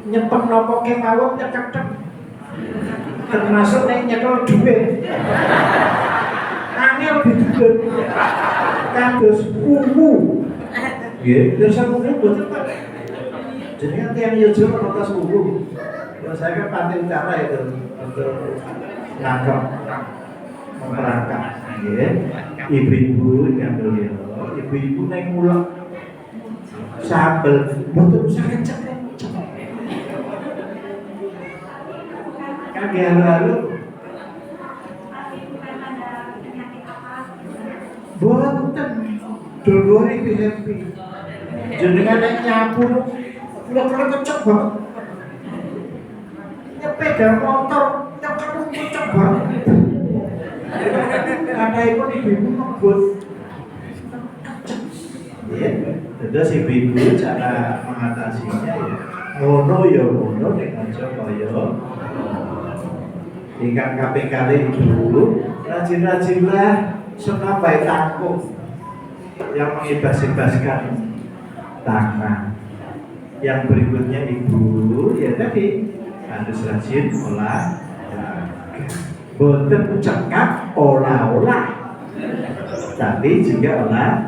nyepet nopoknya mawon nyekek, termasuk nyekel duit. Angel diduduk kados ungu. Nggih, biasa ungu boten Pak. Jenengan tiyang Yojo atas ungu. Ya saya kan Pantai Utara itu untuk nangkep memperangkap. Nggih. Ibu-ibu yang beliau, ibu-ibu naik mulak sambel boten usah kenceng. Kan lalu boten dua itu happy. Jenengan naik nyapu, udah kecek banget. Nyepeda motor, kecek banget. Ada ibu ngebut. Ya, terus ibu cara mengatasinya ya, ngono ya ngono dengan kaya ingkang kaping kalih ibu rajin-rajinlah senapai tangkup yang mengibas-ibaskan tangan. Yang berikutnya ibu ya tadi harus rajin olahraga. Boten cekak olah-olah, tapi juga olahraga.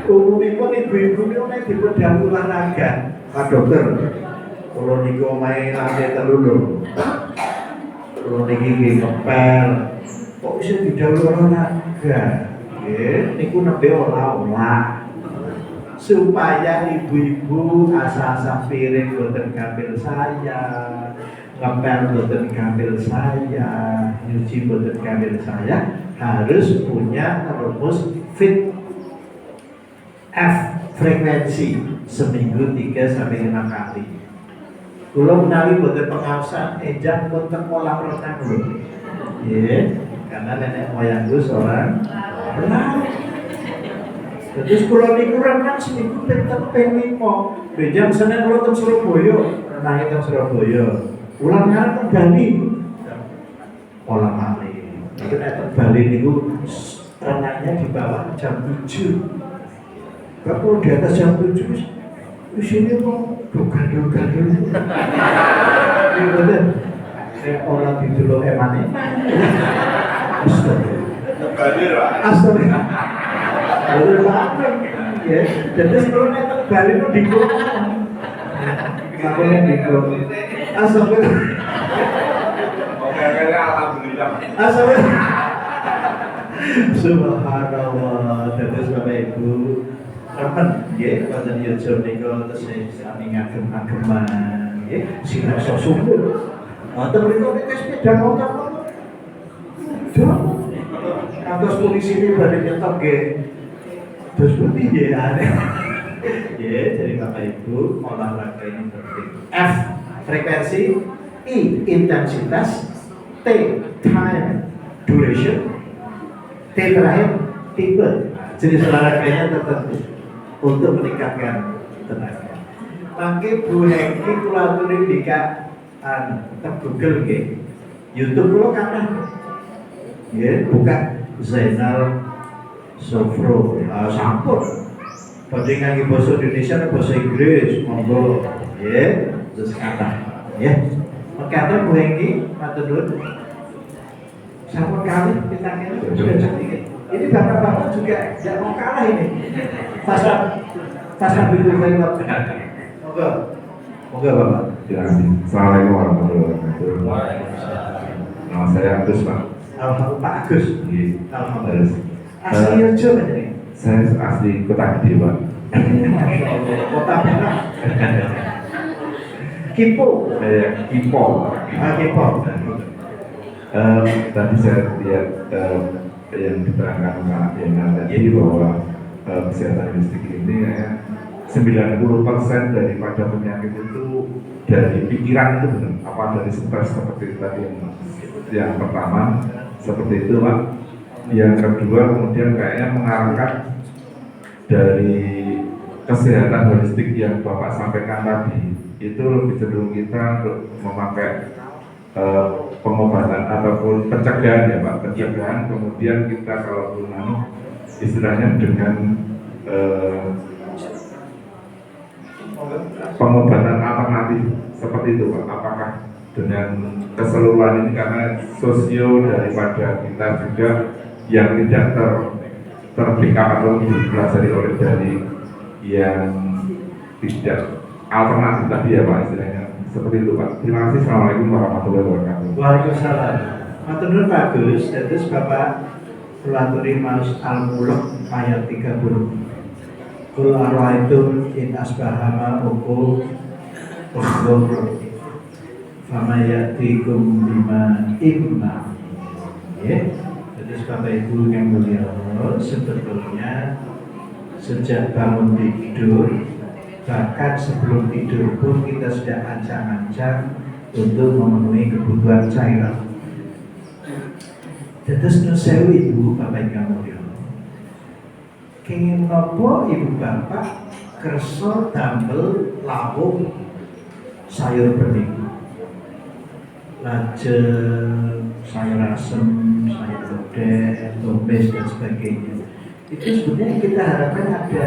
Umumipun ibu-ibu ini nek dipedhang olahraga, Pak Dokter. Kalau niku omahe lantai telu lho. Kalau niki ngepel, kok bisa didhawuhi olahraga? Nggih, niku nembe olah-olah. Supaya ibu-ibu asa-asa piring boten gampil saya, ngepel boten gampil saya, nyuci boten gampil saya, harus punya rumus fit F frekuensi seminggu 3-5 kali. Kalau menawi boten pengawasan, ejak boten kolam renang lho. Ya, karena nenek moyangku seorang renang. Terus kalau niku renang seminggu ping 5. Bejam Senin kula teng Surabaya, renang teng Surabaya. Ulang ngarep teng Bali. Kolam malih. Tapi nek teng Bali niku renangnya di bawah jam 7. Kalau di atas jam 7 di sini mau gandul-gandul. Ini bener. Saya orang di dulu emane. Astaga. Lalu apa? Ya, jadi sebelumnya Bali itu di Aku yang bingung. Astagfirullah. Oke, alhamdulillah. Astagfirullah. Subhanallah. Terus Bapak Ibu remen nggih wonten YouTube niku tesih sami ngagem-ageman nggih sinau sumur. Wonten mriku nek sepeda motor kantor polisi ini badhe nyetok nggih. Terus putih nggih aneh. Ya, jadi Bapak Ibu olahraga ini penting. F frekuensi, I intensitas, T time duration, T terakhir tipe. Jenis olahraganya tertentu untuk meningkatkan tenaga. Mangke Bu Hengki kula aturi dika Google nggih. YouTube kula kathah. Nggih, buka Zainal Sofro. Sampun. Badhe ngangge basa Indonesia dan basa Inggris, monggo. Nggih, terus kathah. Nggih. Mekaten Bu Hengki, matur nuwun. Sampun kali kita kene. Ini bapak-bapak juga tidak mau kalah ini. Pasal biru lewat. Monggo. Monggo Bapak. Terima kasih. Assalamualaikum warahmatullahi wabarakatuh. Nama saya Agus, Pak. Alhamdulillah Pak Agus. Iya. Alhamdulillah. Asli Yojo kan ini? Saya asli Kota Gede, Pak. Masya Allah. Kota Merah. Kipo. Kipo. Kipo. Tadi saya lihat yang diterangkan Pak Yenal tadi bahwa kesehatan holistik ini 90% daripada penyakit itu dari pikiran itu benar, apa dari stres seperti tadi yang pertama seperti itu Pak. Yang kedua kemudian kayaknya mengarahkan dari kesehatan holistik yang Bapak sampaikan tadi itu lebih cenderung kita untuk memakai pengobatan ataupun pencegahan ya Pak, pencegahan kemudian kita kalau istilahnya dengan pengobatan alternatif seperti itu Pak. Apakah dengan keseluruhan ini karena sosio daripada kita juga yang tidak terbekap atau dipelajari oleh dari yang tidak alternatif tadi ya Pak istilahnya. Seperti itu Pak. Terima kasih. Assalamualaikum warahmatullahi wabarakatuh. Waalaikumsalam. Matur nuwun Pak Agus. Terus Bapak Kulaturi Mas Al-Mulk ayat 30. Qul ara'aytum in asbahama uku ukhdur fama ya'tikum bima imma. Ya. Jadi Bapak Ibu yang mulia, sebetulnya sejak bangun tidur bahkan sebelum tidur pun kita sudah ancang-ancang untuk memenuhi kebutuhan cairan. Terus nusewu ibu bapak kamu ya. Kenging nopo ibu bapak kerso damel lawuh sayur bening, lajeng sayur asem, sayur lodeh, tumis dan sebagainya. Itu sebenarnya kita harapkan ada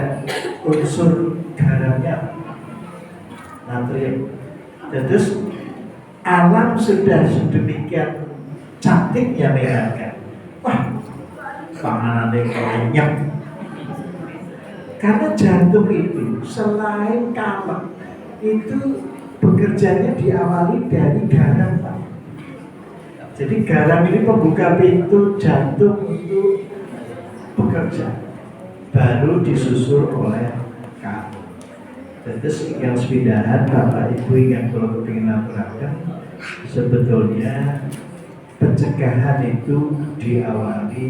unsur garamnya, natrium. Terus alam sudah sedemikian cantiknya mengatakan, wah, panganannya banyak. Karena jantung itu selain kalem itu bekerjanya diawali dari garam, Pak. Jadi garam ini pembuka pintu jantung untuk bekerja, baru disusul oleh kamu. Terus yang sepindahan Bapak Ibu yang kalau ingin aturakan, sebetulnya pencegahan itu diawali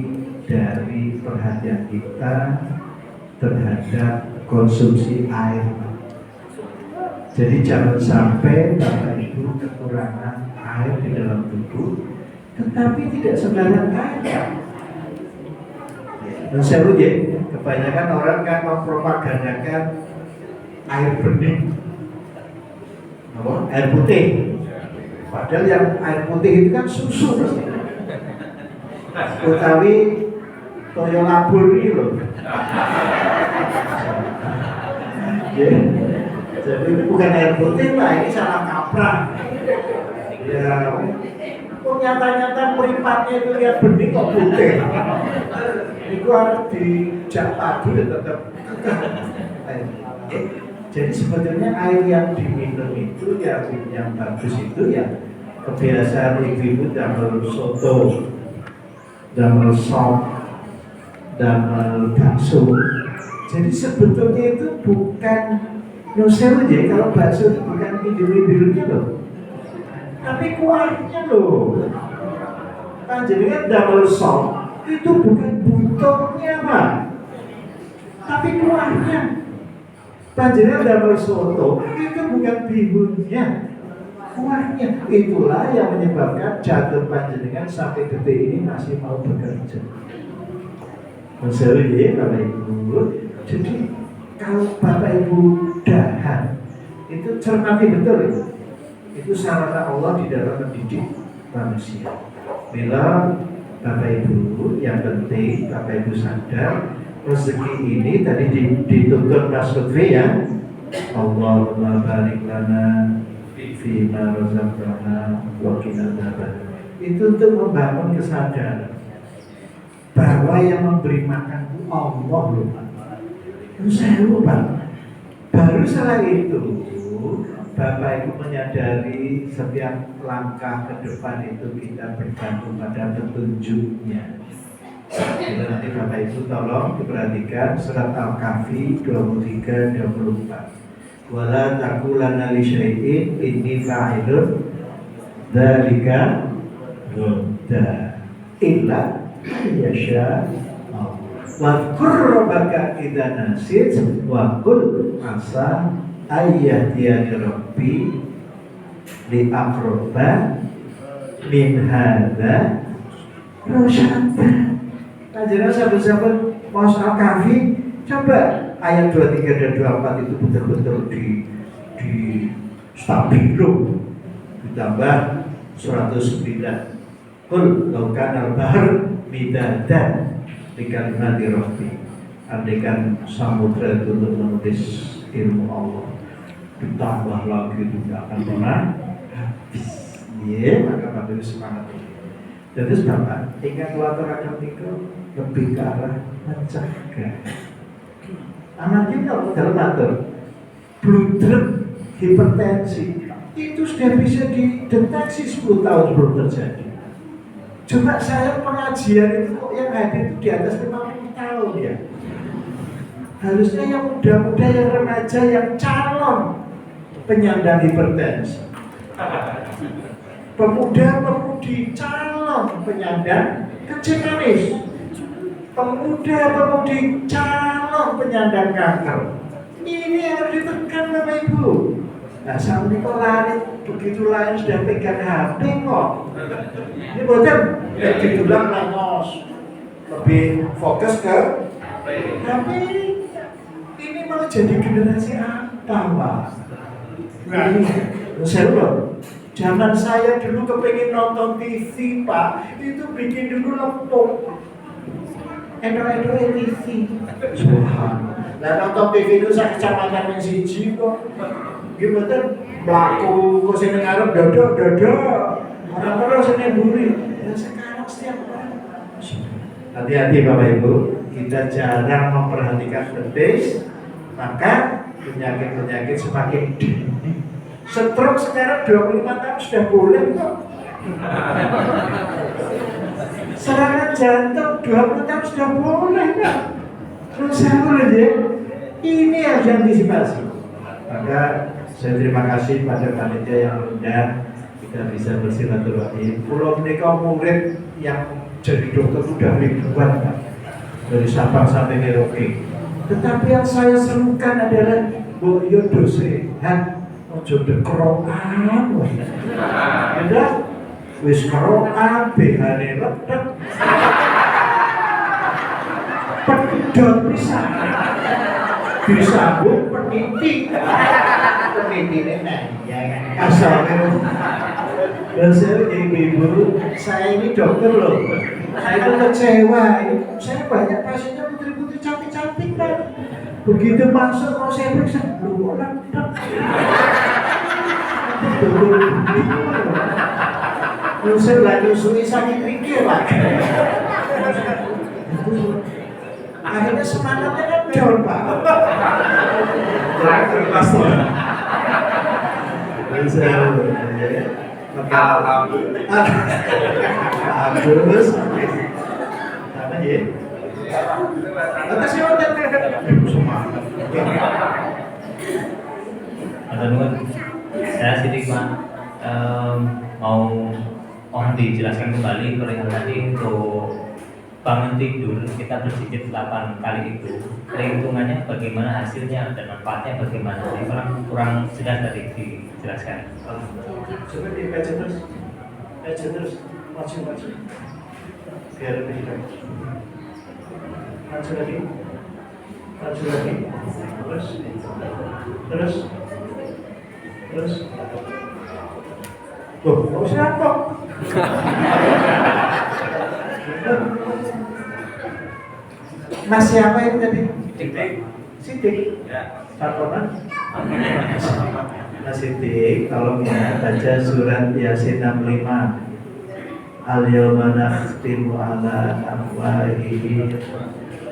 dari perhatian kita terhadap konsumsi air. Jadi jangan sampai Bapak Ibu kekurangan air di dalam tubuh, tetapi tidak sembarang air. Dan saya uji, kebanyakan orang kan mempropagandakan air bening, air putih. Padahal yang air putih itu kan susu, utawi toyo labur ini loh. Ya, jadi ini bukan air putih lah, ini salah kaprah. Ya, kok nyata-nyata meripatnya itu lihat bening kok putih. Itu harus dijak padu dan tetap. Jadi sebetulnya air yang diminum itu yang bagus itu ya kebiasaan ibu-ibu damel soto, damel sop, damel bakso. Jadi sebetulnya itu bukan nusewu ya, kalau bakso itu bukan biru-birunya loh, tapi kuahnya loh. Panjenengan damel sop itu bukan buntutnya Pak, tapi kuahnya. Panjenengan damel soto itu bukan bihunnya, kuahnya. Itulah yang menyebabkan jantung panjenengan sampai detik ini masih mau bekerja. Maksudnya ya Bapak Ibu. Jadi kalau Bapak Ibu dahar itu cermati betul ya. Itu sarana Allah di dalam mendidik manusia. Bila Bapak Ibu yang penting Bapak Ibu sadar rezeki ini tadi dituntut Mas Lutfi ya. Allahumma barik lana fima razaqtana wa qina adzabannar. Itu untuk membangun kesadaran bahwa yang memberi makan itu Allah loh Pak. Itu saya lupa. Baru setelah itu Bapak Ibu menyadari setiap langkah ke depan itu kita bergantung pada petunjuknya. Jadi nanti Bapak Ibu tolong diperhatikan surat Al-Kahfi 23-24. Wala taqulanna li syai'in inni fa'ilun dzalika illa yasha Allah. Wadhkur rabbaka idza nasit wa qul asa ayyahdiyani rabbi li aqraba min hadza rasyada. Panjenengan sahabat-sahabat Mas Al-Kahfi, coba ayat 23 dan 24 itu betul-betul di stabilo, ditambah 109. Qul law kana al-bahr midadan li kalimati rabbi. Andaikan samudra itu untuk menulis ilmu Allah, ditambah lagi itu tidak akan pernah habis. Ya, maka Bapak semangat. Jadi Bapak ingat latar akademik lebih ke arah mencegah. Anak kita dalam atur blood drop, hipertensi itu sudah bisa dideteksi 10 tahun sebelum terjadi. Coba saya pengajian itu kok yang hadir itu di atas 50 tahun ya. Harusnya yang muda-muda, yang remaja, yang calon penyandang hipertensi, pemuda-pemudi calon penyandang kencing manis, pemuda-pemudi calon penyandang kanker. Ini yang harus ditekan Bapak Ibu. Nah sampai kok lari begitu lain sudah pegang HP kok. Ini boten diulang lamos, lebih fokus ke HP. Ini mau jadi generasi apa Pak? Ini saya loh. Zaman saya dulu kepengen nonton TV Pak, itu bikin dulu laptop. Android TV. Subhanallah. Lah nonton TV itu sak kecamatan yang siji kok. Gimana mlaku kok sing ngarep dodok. Orang terus sing mburi. Ya sekarang setiap hari. Hati-hati Bapak Ibu, kita jarang memperhatikan betis, maka penyakit-penyakit semakin dini. Stroke sekarang 25 tahun sudah boleh kok. Serangan jantung 20 tahun sudah boleh kok. Terus saya ya, ini harus diantisipasi. Maka saya terima kasih pada panitia yang undang kita bisa bersilaturahmi. Pulau menikah murid yang jadi dokter sudah ribuan Pak. Dari Sabang sampai Merauke. Tetapi yang saya serukan adalah boyo dosehan. Ojo dekroan, ada wis keroan, behane ledek, pedot bisa, disambung peniti ya asalnya. Dan saya ibu-ibu, saya ini dokter loh, saya itu kecewa. Saya banyak pasiennya putri-putri cantik-cantik Pak. Begitu masuk mau saya periksa, lu orang saya lagi nyusui sakit pikir Pak. Akhirnya semangatnya kan down Pak. terlepas ya. Bagus. Apa ya? Atas ya semangat. Teman-teman, saya sedikit Pak mau dijelaskan kembali perihal tadi untuk bangun tidur kita berzikir 8 kali itu perhitungannya bagaimana hasilnya dan manfaatnya bagaimana, ini kurang jelas tadi dijelaskan. Coba dibaca terus, maju biar lebih jelas. Maju lagi, terus. Loh, mau siapa? Mas siapa itu tadi? Sidik. Ya. Sarkonan. Mas Sidik, tolong ya baca surat Yasin 65. Al-yawma nakhtimu ala afwahihim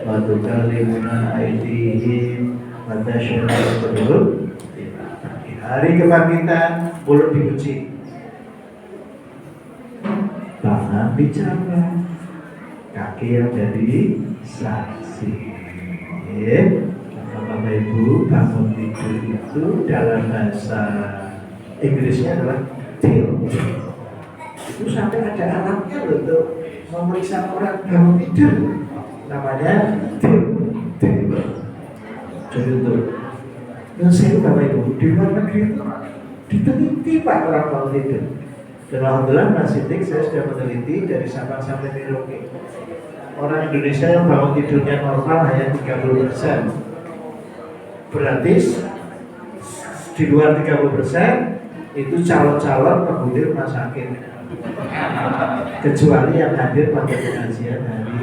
wa tukallimuna aydihim wa tashhadu arjuluhum. Hari kebangkitan mulut diuji. Tangan bicara, kaki yang jadi saksi. Bapak Ibu, bangun tidur itu dalam bahasa Inggrisnya adalah till. Itu sampai ada alatnya loh untuk memeriksa orang bangun tidur. Namanya till. Jadi itu. Yang saya Bapak Ibu di luar negeri itu diteliti Pak orang bangun tidur. Dan alhamdulillah Mas Sidik saya sudah meneliti dari Sabang sampai Merauke. Orang Indonesia yang bangun tidurnya normal hanya 30%. Berarti di luar 30% itu calon-calon penghuni rumah sakit. Kecuali yang hadir pada pengajian hari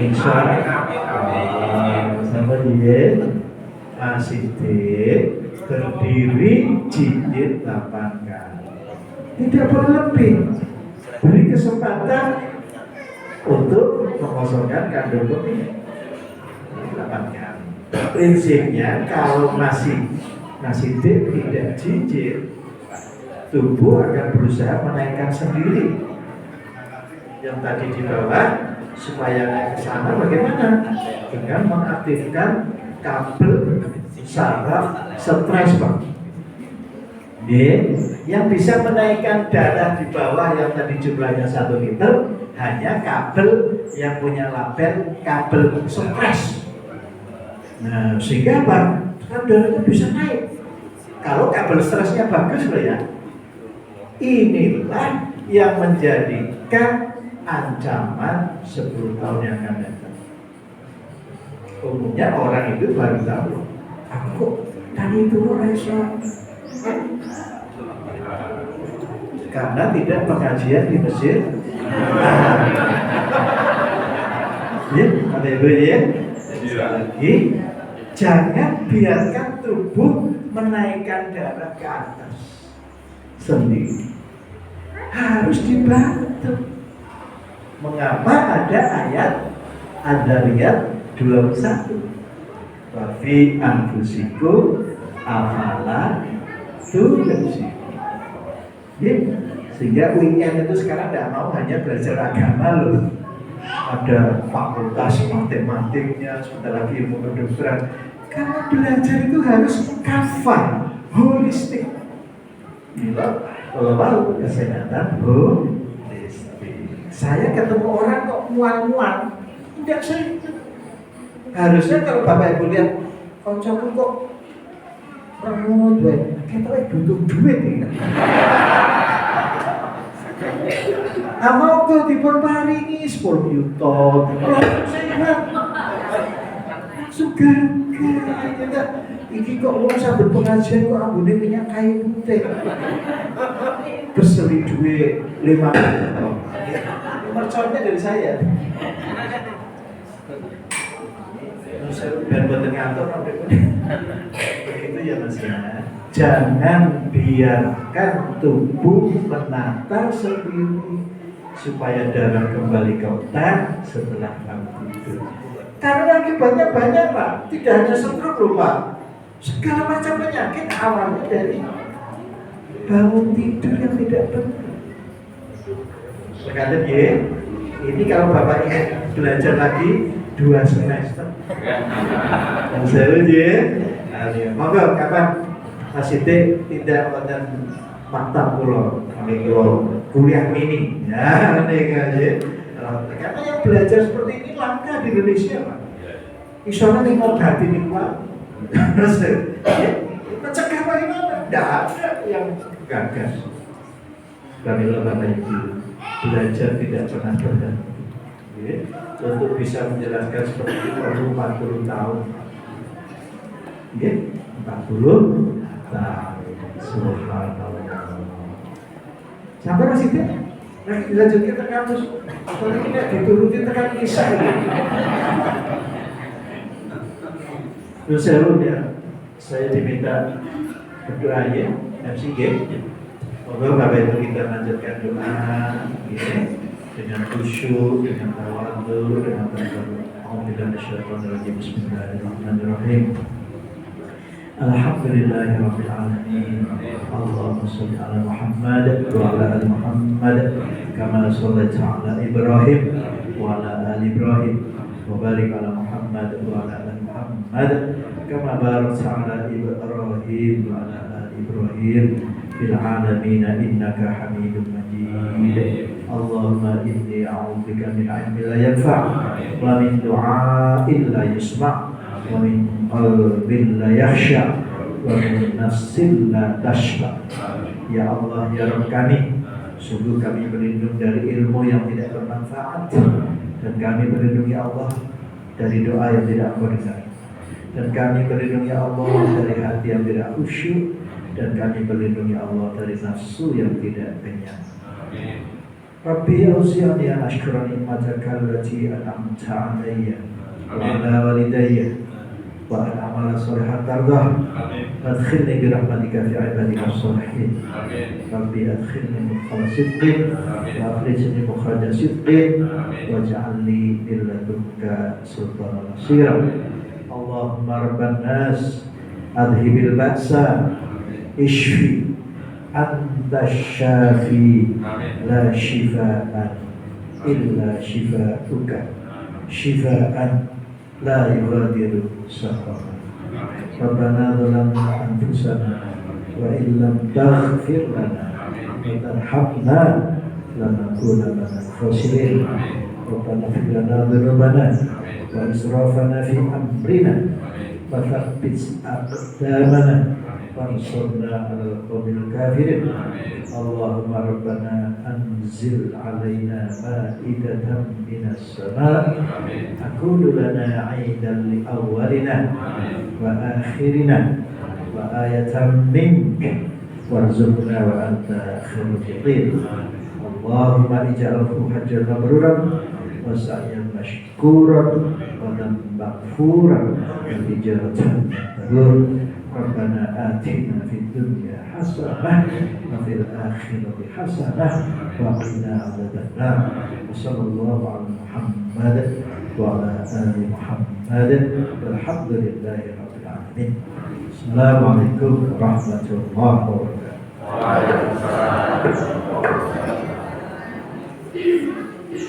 Insya Allah. Sama dia Mas Sidik berdiri jilid 8 kali. Tidak boleh lebih. Beri kesempatan untuk mengosongkan kandung kemih 8 kali. Prinsipnya kalau masih tidak jijik, tubuh akan berusaha menaikkan sendiri. Yang tadi di bawah supaya naik ke sana bagaimana? Dengan mengaktifkan kabel saraf stres Pak. Yang bisa menaikkan darah di bawah yang tadi jumlahnya 1 liter hanya kabel yang punya label kabel stres. Nah, sehingga apa? Kan darahnya bisa naik. Kalau kabel stresnya bagus loh ya. Inilah yang menjadikan ancaman 10 tahun yang akan datang. Umumnya orang itu baru tahu. Aku tadi itu karena tidak pengajian di masjid. Ya, ada ibu ya. Lagi, jangan biarkan tubuh menaikkan darah ke atas sendiri. Harus dibantu. Mengapa ada ayat Ad-Dariyat 21? Wa fi anfusikum afala tubsirun. Ya, sehingga weekend itu sekarang tidak mau hanya belajar agama loh. Ada fakultas matematiknya, sebentar lagi ilmu kedokteran. Karena belajar itu harus kafah, holistik. Bila kalau mau kesehatan holistik. Saya ketemu orang kok mual-mual, tidak saya. Harusnya kalau Bapak Ibu lihat, koncoku kok remut, kita butuh duit ini. Mau ke dipun paringi 10 juta. Sehat. Suka kita. Iki kok wong sambil pengajian kok ambune minyak kayu putih. Berseri duit 5 juta. Merconnya dari saya. Biar buat ngantor begitu ya Mas ya. Jangan biarkan tubuh menata sendiri supaya darah kembali ke otak setelah kamu tidur. Karena akibatnya banyak Pak, tidak hanya stroke loh Pak. Segala macam penyakit awalnya dari bangun tidur yang tidak benar. Sekalian ya, ini kalau Bapak ingin belajar lagi 2 semester. Yang seru ya. Nah, monggo kapan Mas Siti tidak wonten maktab kula, kuliah mini. Ya, nek aja. Karena yang belajar seperti ini langka di Indonesia, Pak. Isone ning ngobati niku, Pak. Terus ya, mencegah bagaimana? Tidak ada yang gagal. Kamilah Bapak Ibu belajar tidak pernah berhenti. Ya, untuk bisa menjelaskan seperti itu perlu 40 tahun. Ya, 40 tahun. Subhanallah. Sampai masih tidak? Nah, dilanjutkan ke kampus. Kalau tidak diturutin tekan kisah ini. Terus saya diminta berdoa ya, MCG. Moga Bapak Ibu kita lanjutkan doa ya, dengan khusyuk, dengan tawadhu, dengan tadarruk. Alhamdulillahirrahmanirrahim. Bismillahirrahmanirrahim. Alhamdulillahirabbil alamin. Allahumma shalli ala Muhammad wa ala ali Muhammad kama shallaita ala Ibrahim wa ala ali Ibrahim wa barik ala Muhammad wa ala ali Muhammad kama barakta ala Ibrahim wa ala ali Ibrahim fil alamin innaka Hamidum Majid. Allahumma inni a'udzubika min 'ilmin la yanfa' wa min du'a'in la yusma' wa min qalbin la yakhsha wa min nafsin la tashba. Ya Allah, ya Rabb kami, sungguh kami berlindung dari ilmu yang tidak bermanfaat, dan kami berlindung ya Allah dari doa yang tidak Engkau dengar, dan kami berlindung ya Allah dari hati yang tidak khusyuk, dan kami berlindung ya Allah dari nafsu yang tidak kenyang. Rabbi auzi'ni an ashkura ni'mataka allati an'amta 'alayya wa 'ala walidayya wa an a'mala shalihan tardah. Adkhilni bi rahmatika fi 'ibadika as-shalihin. Rabbi adkhilni mudkhala sidqin wa akhrijni mukhraja sidqin waj'alni min ladunka sultanan nasira. Allahumma rabban nas adhibil ba'sa ishfi anta syafi la shifaan illa shifauka shifaan la yughadiru saqama. Rabbana zalamna anfusana wa illam taghfir lana wa tarhamna lanakunanna minal khasirin. Rabbana ighfir lana dhunubana wa israfana fi amrina wa thabbit aqdamana wansurna 'alal qawmil kafirin. Allahumma rabbana anzil 'alaina ma'idatan minas sama' takunu lana 'aidan li awwalina wa akhirina wa ayatan minka warzuqna wa anta khairul raziqin. Allahumma ij'alhu hajjan mabruran wa sa'yan mashkuran wa dhanban maghfuran wa hijratan mabrur. Rabbana atina fid dunya hasanah wa fil akhirati hasanah wa qina adzabannar. Wassallallahu ala Muhammad wa ala ali Muhammad walhamdulillahi rabbil alamin. Assalamualaikum warahmatullahi wabarakatuh. Waalaikumsalam.